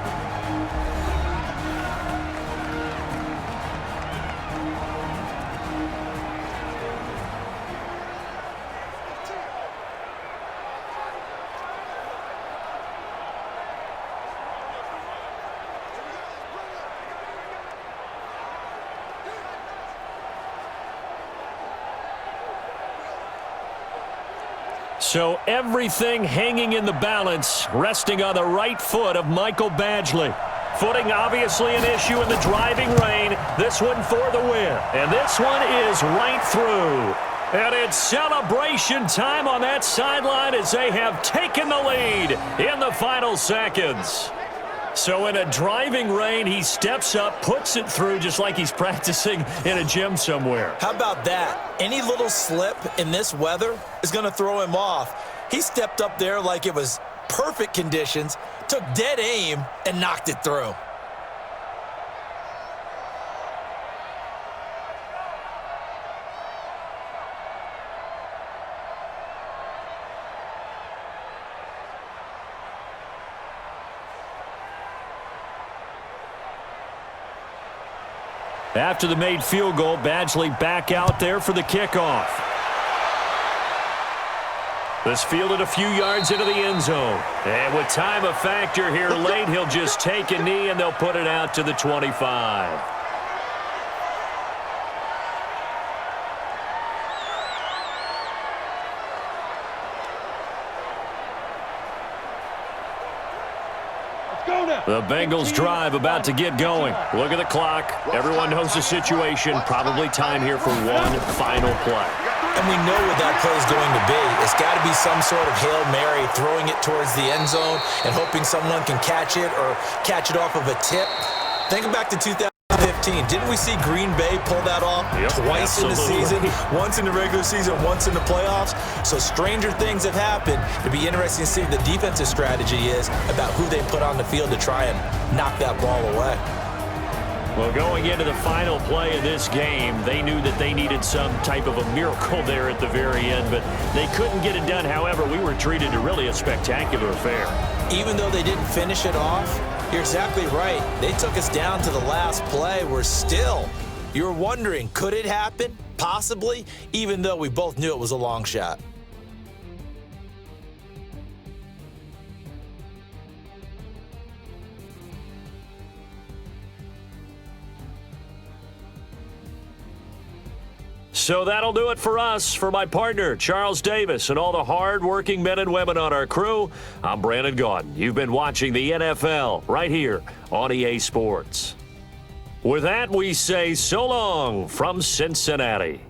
So everything hanging in the balance, resting on the right foot of Michael Badgley. Footing obviously an issue in the driving rain. This one for the win. And this one is right through. And it's celebration time on that sideline as they have taken the lead in the final seconds. So in a driving rain, he steps up, puts it through just like he's practicing in a gym somewhere. How about that? Any little slip in this weather is going to throw him off. He stepped up there like it was perfect conditions, took dead aim, and knocked it through. After the made field goal, Badgley back out there for the kickoff. This fielded a few yards into the end zone. And with time a factor here late, he'll just take a knee and they'll put it out to the 25. The Bengals drive about to get going. Look at the clock. Everyone knows the situation. Probably time here for one final play. And we know what that play is going to be. It's got to be some sort of Hail Mary, throwing it towards the end zone and hoping someone can catch it or catch it off of a tip. Think back to 2015. Didn't we see Green Bay pull that off twice in the season? Once in the regular season, once in the playoffs. So stranger things have happened. It'd be interesting to see what the defensive strategy is about who they put on the field to try and knock that ball away. Well, going into the final play of this game, they knew that they needed some type of a miracle there at the very end, but they couldn't get it done. However, we were treated to really a spectacular affair. Even though they didn't finish it off, you're exactly right. They took us down to the last play. You were wondering, could it happen? Possibly, even though we both knew it was a long shot. So that'll do it for us. For my partner, Charles Davis, and all the hard-working men and women on our crew, I'm Brandon Gaudin. You've been watching the NFL right here on EA Sports. With that, we say so long from Cincinnati.